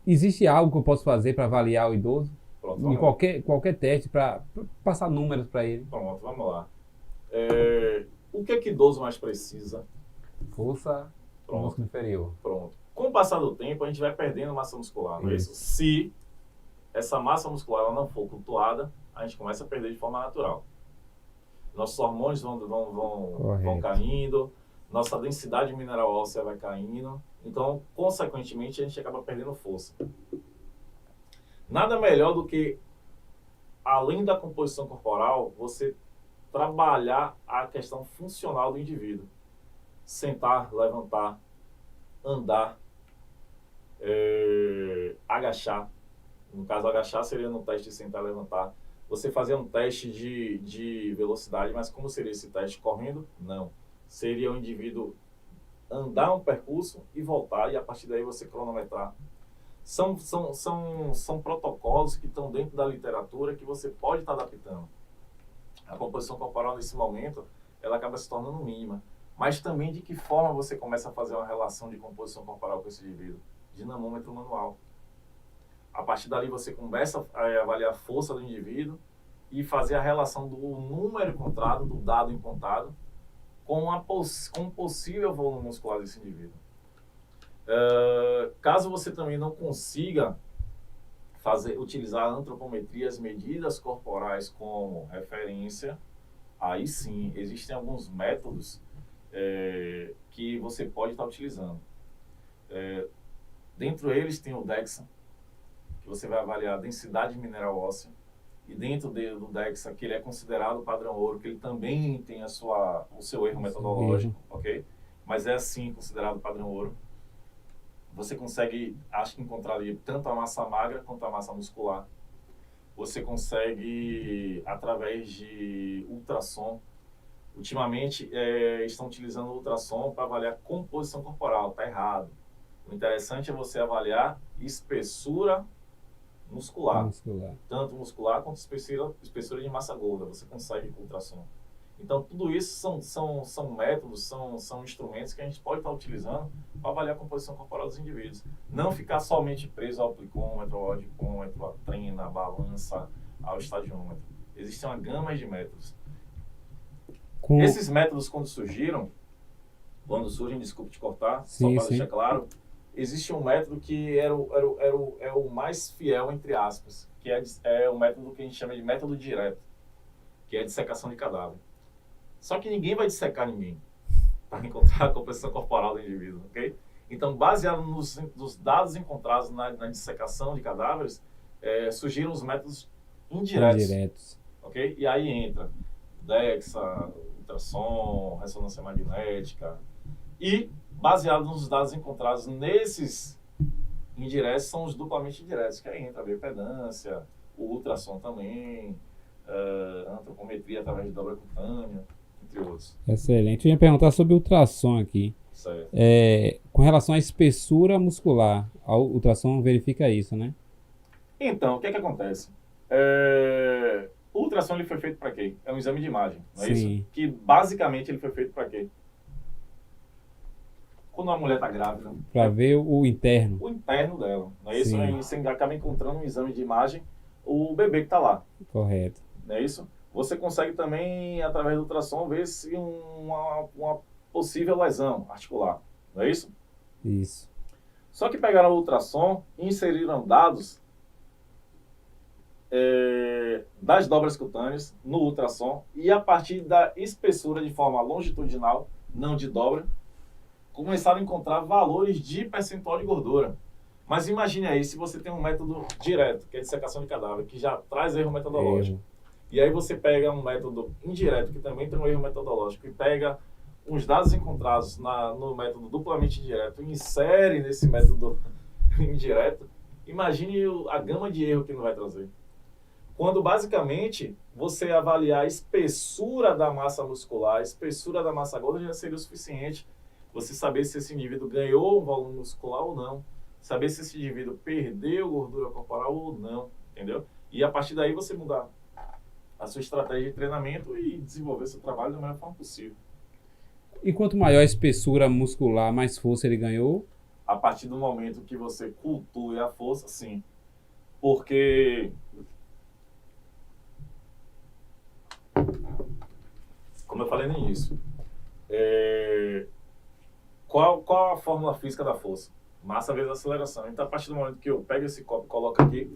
Existe algo que eu posso fazer para avaliar o idoso? Pronto, em qualquer teste, para passar números para ele? Pronto, vamos lá. O que idoso mais precisa? Força do músculo inferior. Pronto. Com o passar do tempo, a gente vai perdendo massa muscular, não é isso? Se essa massa muscular ela não for cultuada, a gente começa a perder de forma natural. Nossos hormônios vão caindo, nossa densidade mineral óssea vai caindo, então, consequentemente, a gente acaba perdendo força. Nada melhor do que, além da composição corporal, você trabalhar a questão funcional do indivíduo. Sentar, levantar, andar, agachar. No caso, agachar seria no teste de sentar e levantar. Você fazer um teste de velocidade, mas como seria esse teste? Correndo? Não. Seria o indivíduo andar um percurso e voltar, e a partir daí você cronometrar. São protocolos que estão dentro da literatura que você pode estar adaptando. A composição corporal, nesse momento, ela acaba se tornando mínima. Mas também de que forma você começa a fazer uma relação de composição corporal com esse indivíduo? Dinamômetro manual. A partir dali você começa a avaliar a força do indivíduo e fazer a relação do número encontrado, do dado encontrado, com um possível volume muscular desse indivíduo. Caso você também não consiga utilizar a antropometria, as medidas corporais como referência, aí sim, existem alguns métodos que você pode estar utilizando. Dentro deles tem o DEXA, que você vai avaliar a densidade mineral óssea, e dentro do DEXA, que ele é considerado padrão ouro, que ele também tem o seu erro metodológico, ok? Mas é assim considerado padrão ouro. Você consegue, acho que encontrar ali tanto a massa magra quanto a massa muscular. Você consegue, através de ultrassom, ultimamente estão utilizando o ultrassom para avaliar composição corporal, está errado. O interessante é você avaliar espessura muscular. Tanto muscular quanto espessura de massa gorda, você consegue com ultrassom. Então, tudo isso são métodos, são instrumentos que a gente pode estar utilizando para avaliar a composição corporal dos indivíduos. Não ficar somente preso ao plicômetro, ao odicômetro, à trena, à balança, ao estagiômetro. Existe uma gama de métodos. Esses métodos, quando surgem, desculpe te cortar, só para deixar claro, existe um método que é o mais fiel, entre aspas, que é o método que a gente chama de método direto, que é a dissecação de cadáver. Só que ninguém vai dissecar ninguém para encontrar a composição corporal do indivíduo, ok? Então, baseado nos dados encontrados na dissecação de cadáveres, surgiram os métodos indiretos. Ok? E aí entra DEXA, ultrassom, ressonância magnética. E, baseado nos dados encontrados nesses indiretos, são os duplamente indiretos, que aí entra a bioimpedância, o ultrassom também, a antropometria através de dobra cutânea, entre outros. Excelente. Eu ia perguntar sobre o ultrassom aqui. Certo. Com relação à espessura muscular, o ultrassom verifica isso, né? Então, o que acontece? O ultrassom ele foi feito para quê? É um exame de imagem, não é isso? Que basicamente ele foi feito para quê? Quando uma mulher está grávida. Para ver o interno. O interno dela, não é isso? Você acaba encontrando um exame de imagem o bebê que está lá. Correto. não é isso? Você consegue também, através do ultrassom, ver se uma possível lesão articular, não é isso? Isso. Só que pegaram o ultrassom e inseriram dados das dobras cutâneas no ultrassom e a partir da espessura de forma longitudinal, não de dobra, começaram a encontrar valores de percentual de gordura. Mas imagine aí se você tem um método direto, que é de dissecação de cadáver, que já traz erro metodológico. E aí você pega um método indireto, que também tem um erro metodológico, e pega uns dados encontrados no método duplamente indireto e insere nesse método indireto, imagine a gama de erro que não vai trazer. Quando basicamente você avaliar a espessura da massa muscular, a espessura da massa gorda já seria o suficiente. Você saber se esse indivíduo ganhou um volume muscular ou não, saber se esse indivíduo perdeu gordura corporal ou não, entendeu? E a partir daí você mudar a sua estratégia de treinamento e desenvolver seu trabalho da melhor forma possível. E quanto maior a espessura muscular, mais força ele ganhou? A partir do momento que você cultue a força, sim. Porque, como eu falei no início, qual a fórmula física da força? Massa vezes aceleração. Então, a partir do momento que eu pego esse copo e coloco aqui,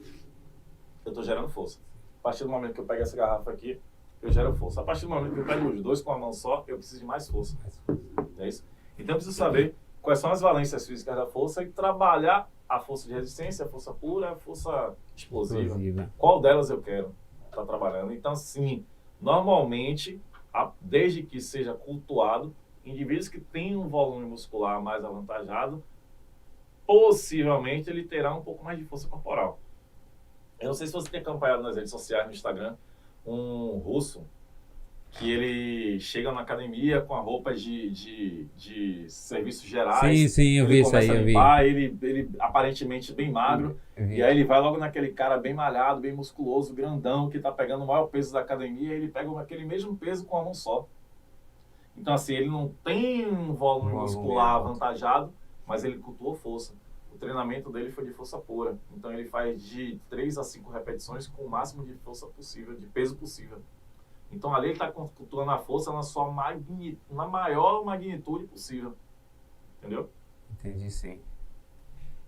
eu estou gerando força. A partir do momento que eu pego essa garrafa aqui, eu gero força. A partir do momento que eu pego os dois com a mão só, eu preciso de mais força. É isso? Então, eu preciso saber quais são as valências físicas da força e trabalhar a força de resistência, a força pura, a força explosiva. Qual delas eu quero estar trabalhando? Então, sim, normalmente, desde que seja cultuado, indivíduos que têm um volume muscular mais avantajado, possivelmente ele terá um pouco mais de força corporal. Eu não sei se você tem acompanhado nas redes sociais, no Instagram, um russo que ele chega na academia com a roupa de serviços gerais. Sim, eu vi isso aí, eu vi. Ele aparentemente bem magro, e aí ele vai logo naquele cara bem malhado, bem musculoso, grandão, que está pegando o maior peso da academia, e ele pega aquele mesmo peso com a mão só. Então, assim, ele não tem um volume muscular avantajado, mas ele cultuou força. O treinamento dele foi de força pura. Então, ele faz de 3 a 5 repetições com o máximo de força possível, de peso possível. Então, ali ele está cultuando a força na maior magnitude possível. Entendeu? Entendi, sim.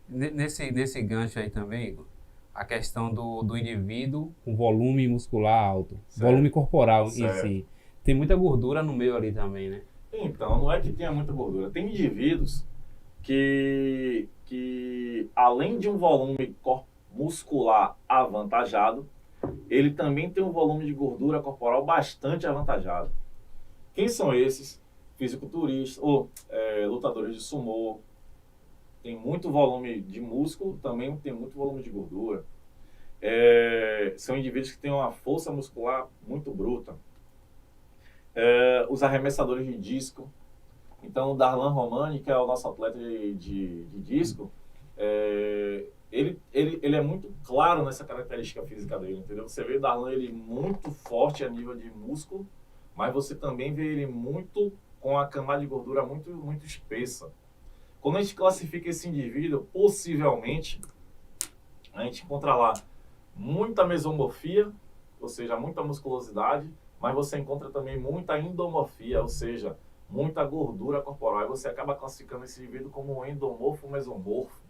Nesse gancho aí também, Igor, a questão do indivíduo com volume muscular alto, certo. Volume corporal certo. Em si. Tem muita gordura no meio ali também, né? Então, não é que tenha muita gordura. Tem indivíduos que além de um volume muscular avantajado, ele também tem um volume de gordura corporal bastante avantajado. Quem são esses? Fisiculturistas ou lutadores de sumô. Tem muito volume de músculo, também tem muito volume de gordura. São indivíduos que têm uma força muscular muito bruta. Os arremessadores de disco. Então, o Darlan Romani, que é o nosso atleta de disco, ele é muito claro nessa característica física dele, entendeu? Você vê o Darlan ele muito forte a nível de músculo, mas você também vê ele muito com a camada de gordura muito, muito espessa. Quando a gente classifica esse indivíduo, possivelmente, a gente encontra lá muita mesomorfia, ou seja, muita musculosidade, mas você encontra também muita endomorfia, ou seja, muita gordura corporal. E você acaba classificando esse indivíduo como um endomorfo mesomorfo.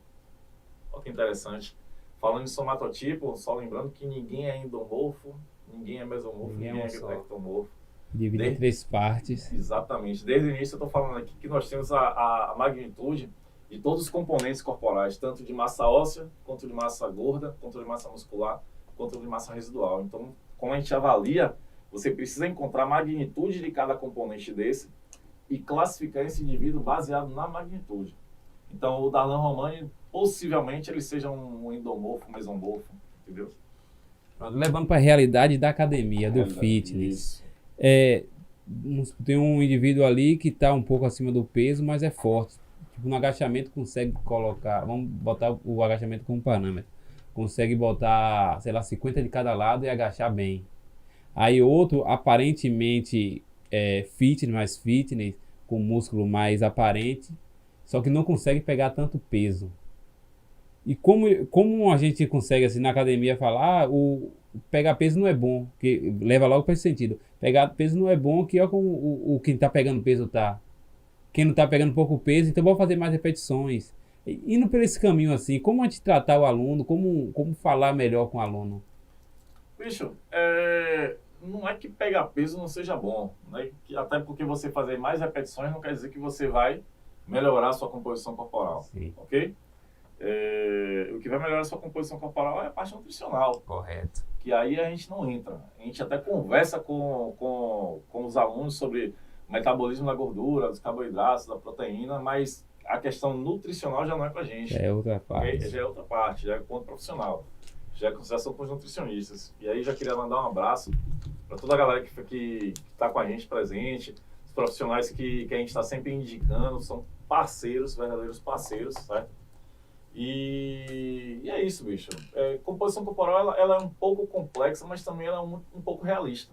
Olha que interessante. Falando em somatotipo, só lembrando que ninguém é endomorfo, ninguém é mesomorfo, ninguém é ectomorfo. Divide em 3 partes. Exatamente. Desde o início eu estou falando aqui que nós temos a magnitude de todos os componentes corporais, tanto de massa óssea, quanto de massa gorda, quanto de massa muscular, quanto de massa residual. Então, quando a gente avalia, você precisa encontrar a magnitude de cada componente desse e classificar esse indivíduo baseado na magnitude. Então, o Darlan Romani, possivelmente, ele seja um endomorfo, mesomorfo, entendeu? Levando para a realidade da academia, do fitness. Tem um indivíduo ali que está um pouco acima do peso, mas é forte. Tipo, no agachamento consegue colocar, vamos botar o agachamento como parâmetro. Consegue botar, sei lá, 50 de cada lado e agachar bem. Aí outro, aparentemente fitness, com músculo mais aparente, só que não consegue pegar tanto peso. E como a gente consegue, assim, na academia falar, o pegar peso não é bom, que leva logo para esse sentido. Pegar peso não é bom, que é como o quem tá pegando peso tá. Quem não tá pegando pouco peso, então vou fazer mais repetições. Indo por esse caminho assim, como a gente tratar o aluno, como falar melhor com o aluno? Bicho, não é que pegar peso não seja bom, né? Até porque você fazer mais repetições não quer dizer que você vai melhorar a sua composição corporal, Sim. ok? O que vai melhorar a sua composição corporal é a parte nutricional. Correto. Que aí a gente não entra. A gente até conversa com os alunos sobre o metabolismo da gordura, dos carboidratos, da proteína, mas a questão nutricional já não é pra gente. É outra Ok? parte. Já é outra parte, já é ponto profissional. Já é conversação com os nutricionistas. E aí já queria mandar um abraço para toda a galera que está com a gente presente, os profissionais que a gente está sempre indicando, são parceiros, verdadeiros parceiros, certo? E é isso, bicho. Composição corporal, ela é um pouco complexa, mas também ela é um pouco realista.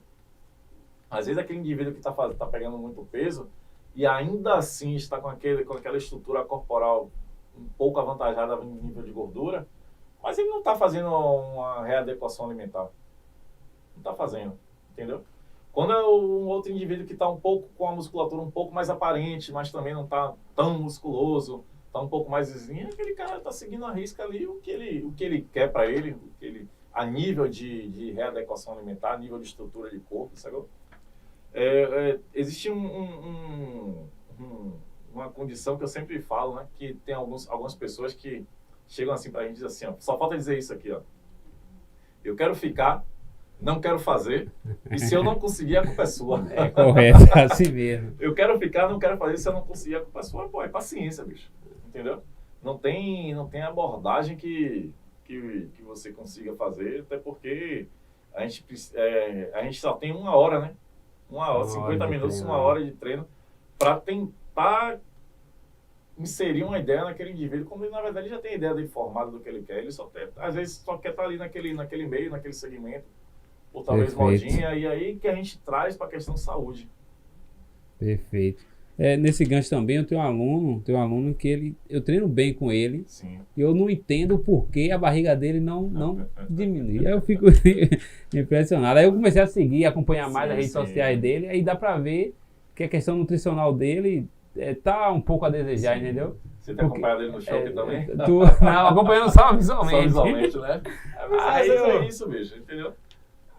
Às vezes aquele indivíduo que tá pegando muito peso e ainda assim está com aquela estrutura corporal um pouco avantajada em nível de gordura, mas ele não está fazendo uma readequação alimentar. Não está fazendo, entendeu? Quando é um outro indivíduo que está um pouco com a musculatura um pouco mais aparente, mas também não está tão musculoso, está um pouco mais lisinho, aquele cara está seguindo a risca ali o que ele quer para ele, a nível de readequação alimentar, a nível de estrutura de corpo, sabe? Existe uma condição que eu sempre falo, né? Que tem algumas pessoas que chegam assim pra gente e dizem assim, ó, só falta dizer isso aqui, ó. Eu quero ficar, não quero fazer, e se eu não conseguir, a culpa é sua. É correto, é assim mesmo. Eu quero ficar, não quero fazer, se eu não conseguir, a culpa é sua. Pô, é paciência, bicho. Entendeu? Não tem abordagem que você consiga fazer, até porque a gente só tem 1 hora, né? 1 hora, 50 minutos, treino, 1 hora de treino, para tentar inserir uma ideia naquele indivíduo, quando ele, na verdade, já tem ideia dele formada do que ele quer. Ele às vezes só quer estar ali naquele meio, naquele segmento, ou talvez Perfeito. modinha, e aí que a gente traz para a questão de saúde. Perfeito. Nesse gancho também, eu tenho um aluno que eu treino bem com ele, Sim. e eu não entendo o porquê a barriga dele não diminui. Aí eu fico impressionado. Aí eu comecei a seguir, acompanhar mais as redes sociais dele, aí dá pra ver que a questão nutricional dele tá um pouco a desejar, entendeu? Você tem acompanhado ele no show aqui também? Não, acompanhando só visualmente. Só visualmente, né? Às vezes é isso, bicho, entendeu?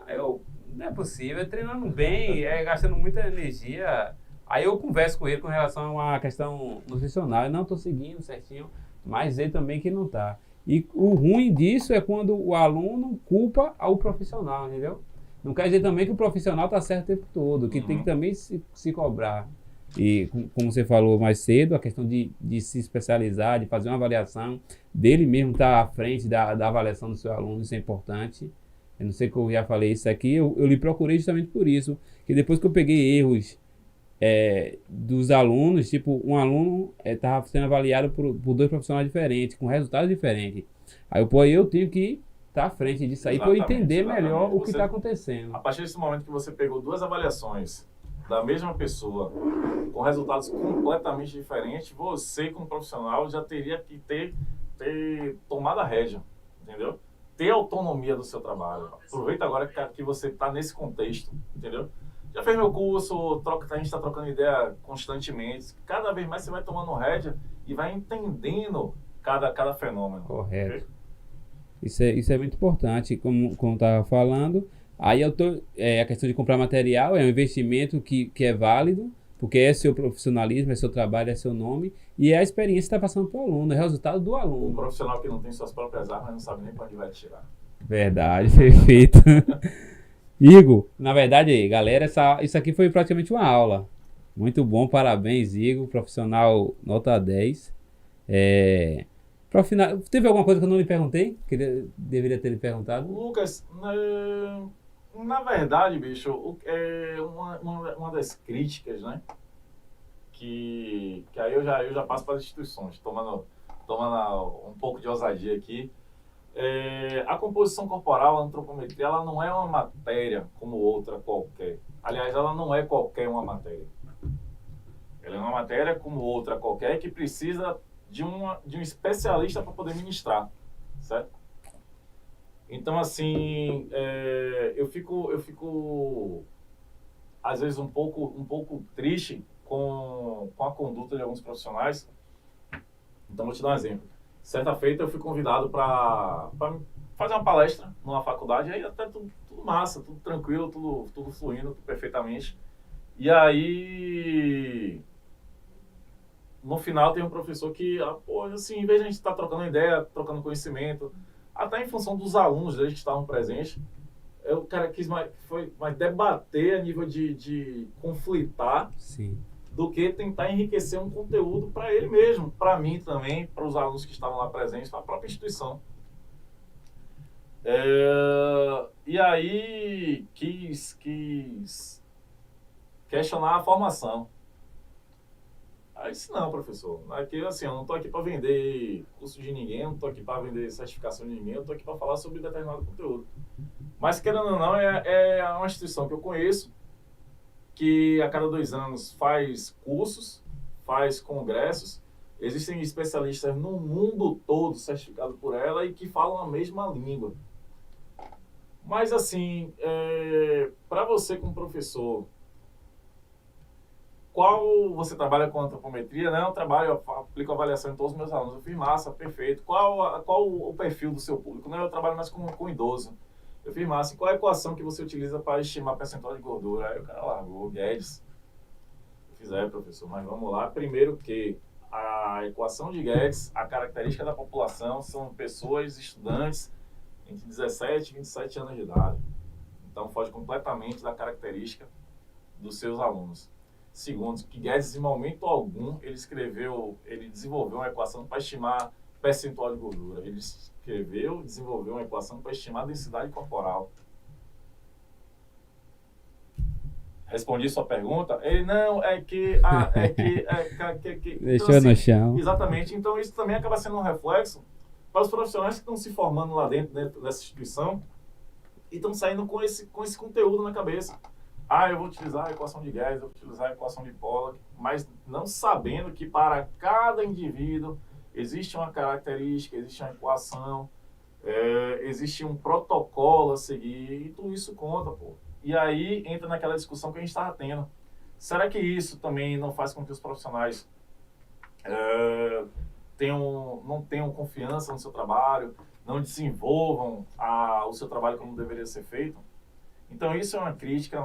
Aí não é possível, treinando bem, gastando muita energia. Aí eu converso com ele com relação a uma questão nutricional. Eu não estou seguindo certinho, mas ele também que não está. E o ruim disso é quando o aluno culpa ao profissional, entendeu? Não quer dizer também que o profissional está certo o tempo todo, que tem que também se cobrar. E como você falou mais cedo, a questão de se especializar, de fazer uma avaliação, dele mesmo estar à frente da avaliação do seu aluno, isso é importante. Eu não sei que eu já falei isso aqui, eu lhe procurei justamente por isso, que depois que eu peguei erros dos alunos, tipo, um aluno estava sendo avaliado por 2 profissionais diferentes, com resultados diferentes. Aí eu tenho que estar à frente disso aí para eu entender melhor o que está acontecendo. A partir desse momento que você pegou 2 avaliações da mesma pessoa, com resultados completamente diferentes, você, como profissional, já teria que ter tomado a rédea, entendeu? Ter autonomia do seu trabalho. Aproveita agora que você está nesse contexto, entendeu? Já fez meu curso, a gente está trocando ideia constantemente. Cada vez mais você vai tomando rédea e vai entendendo cada fenômeno. Correto. Okay? Isso é muito importante, como estava falando. Aí a questão de comprar material é um investimento que é válido, porque é seu profissionalismo, é seu trabalho, é seu nome, e é a experiência que está passando para o aluno, é o resultado do aluno. Um profissional que não tem suas próprias armas não sabe nem para onde vai tirar. Verdade, perfeito. Igor, na verdade, galera, isso aqui foi praticamente uma aula. Muito bom, parabéns, Igor, profissional nota 10. Teve alguma coisa que eu não lhe perguntei? Que deveria ter lhe perguntado? Lucas, na verdade, bicho, uma das críticas, né? Que aí eu já passo para as instituições, tomando um pouco de ousadia aqui. A composição corporal, a antropometria, ela não é uma matéria como outra qualquer. Aliás, ela não é qualquer uma matéria. Ela é uma matéria como outra qualquer que precisa de um especialista para poder ministrar. certo? Então, assim, eu fico às vezes um pouco triste com a conduta de alguns profissionais. Então, vou te dar um exemplo. Certa feita, eu fui convidado para fazer uma palestra numa faculdade, aí até tudo massa, tudo tranquilo, tudo fluindo perfeitamente. E aí, no final, tem um professor que, pô, assim, em vez de a gente estar trocando ideia, trocando conhecimento, até em função dos alunos deles que estavam presentes, o cara quis mais debater a nível de conflitar. Sim. Do que tentar enriquecer um conteúdo para ele mesmo, para mim também, para os alunos que estavam lá presentes, para a própria instituição. E aí quis questionar a formação. Aí disse, não, professor, aqui, assim, eu não estou aqui para vender curso de ninguém, eu não estou aqui para vender certificação de ninguém, eu estou aqui para falar sobre determinado conteúdo. Mas, querendo ou não, é uma instituição que eu conheço, que a cada 2 anos faz cursos, faz congressos, existem especialistas no mundo todo certificados por ela e que falam a mesma língua. Mas assim, para você como professor, você trabalha com antropometria, né? Eu aplico avaliação em todos os meus alunos. Eu fiz massa, perfeito. Qual o perfil do seu público? Né? Eu trabalho mais com idoso. Eu fiz massa. E qual a equação que você utiliza para estimar percentual de gordura? Aí o cara largou, Guedes. Eu fiz, professor, mas vamos lá. Primeiro que a equação de Guedes, a característica da população são pessoas, estudantes, entre 17 e 27 anos de idade. Então, foge completamente da característica dos seus alunos. Segundo, que Guedes, em momento algum, ele desenvolveu uma equação para estimar percentual de gordura. Ele desenvolveu uma equação para estimar a densidade corporal. Respondi sua pergunta? Ele, não, Deixou então, no chão. Exatamente. Então, isso também acaba sendo um reflexo para os profissionais que estão se formando lá dentro dessa instituição e estão saindo com esse conteúdo na cabeça. Eu vou utilizar a equação de Guedes, eu vou utilizar a equação de Pollack, mas não sabendo que para cada indivíduo existe uma característica, existe uma equação, existe um protocolo a seguir, e tudo isso conta, pô. E aí entra naquela discussão que a gente estava tendo. Será que isso também não faz com que os profissionais não tenham confiança no seu trabalho, não desenvolvam o seu trabalho como deveria ser feito? Então, isso é uma crítica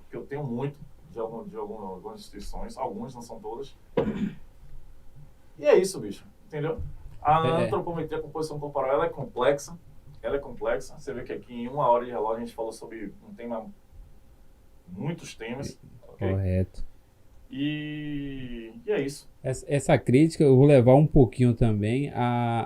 que eu tenho muito de algumas instituições, algumas, não são todas. E é isso, bicho, entendeu? A antropometria, a composição corporal, ela é complexa. Você vê que aqui em 1 hora de relógio a gente falou sobre muitos temas. Okay? Correto. E é isso. Essa crítica eu vou levar um pouquinho também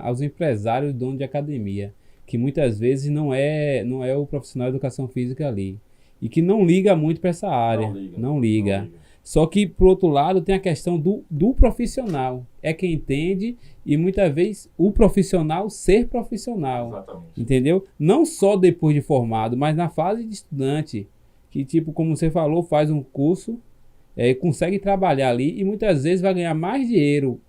aos empresários donos de academia, que muitas vezes não é o profissional de educação física ali. E que não liga muito para essa área. Não liga. Só que, por outro lado, tem a questão do profissional. É quem entende e, muitas vezes, o profissional ser profissional. Exatamente. Entendeu? Não só depois de formado, mas na fase de estudante. Que, tipo, como você falou, faz um curso, consegue trabalhar ali e, muitas vezes, vai ganhar mais dinheiro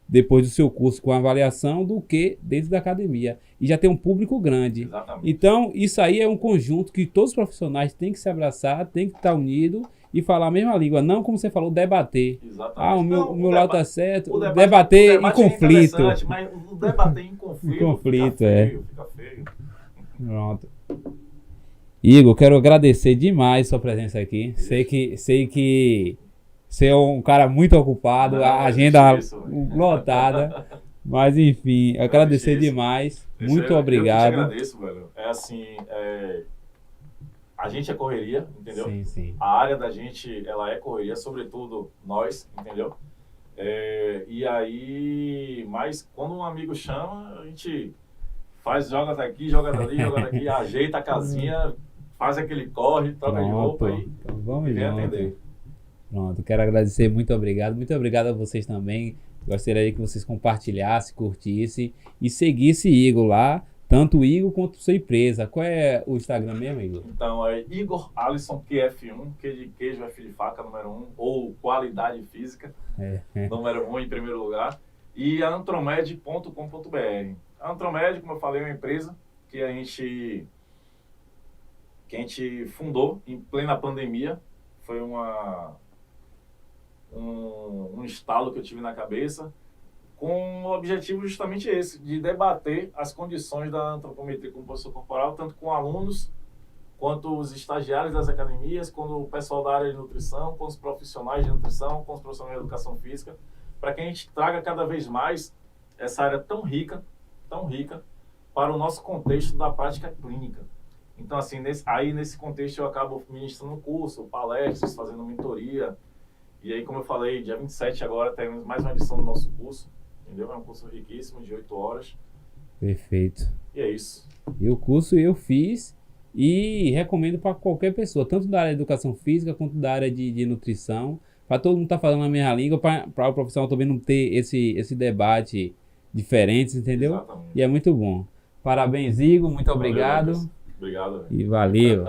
depois do seu curso com avaliação do que dentro da academia. E já tem um público grande. Exatamente. Então, isso aí é um conjunto que todos os profissionais têm que se abraçar, têm que estar unidos e falar a mesma língua. Não, como você falou, debater. Exatamente. O meu lado está certo. Debater em conflito. Mas o debater em conflito, fica feio. Pronto. Igor, quero agradecer demais sua presença aqui. Sei que você é um cara muito ocupado, a agenda lotada. Mas, enfim, agradecer demais. Muito obrigado. Eu te agradeço, velho. A gente é correria, entendeu? Sim, sim. A área da gente, ela é correria, sobretudo nós, entendeu? E aí, mas quando um amigo chama, a gente joga daqui, joga dali, ajeita a casinha, faz aquele corre, troca de roupa então vamos e vem atender. Pronto, quero agradecer, muito obrigado. Muito obrigado a vocês também. Gostaria que vocês compartilhassem, curtissem e seguissem Igor lá, tanto o Igor quanto a sua empresa. Qual é o Instagram mesmo, Igor? Então, é Igor Alisson QF1, Q de queijo, F de faca, número 1, ou qualidade física, número 1 em primeiro lugar, e antromed.com.br. A Antromed, como eu falei, é uma empresa que a gente fundou em plena pandemia. Foi um estalo que eu tive na cabeça, com o objetivo justamente esse, de debater as condições da antropometria composição corporal, tanto com alunos, quanto os estagiários das academias, quanto o pessoal da área de nutrição, com os profissionais de nutrição, com os profissionais de educação física, para que a gente traga cada vez mais essa área tão rica, para o nosso contexto da prática clínica. Então, assim, nesse contexto eu acabo ministrando curso, palestras, fazendo mentoria. E aí, como eu falei, dia 27 agora teremos mais uma edição do nosso curso, entendeu? É um curso riquíssimo, de 8 horas. Perfeito. E é isso. E o curso eu fiz e recomendo para qualquer pessoa, tanto da área de educação física quanto da área de nutrição, para todo mundo estar falando a mesma língua, para o profissional também não ter esse debate diferente, entendeu? Exatamente. E é muito bom. Parabéns, Igor, muito obrigado. Valeu, obrigado. E valeu.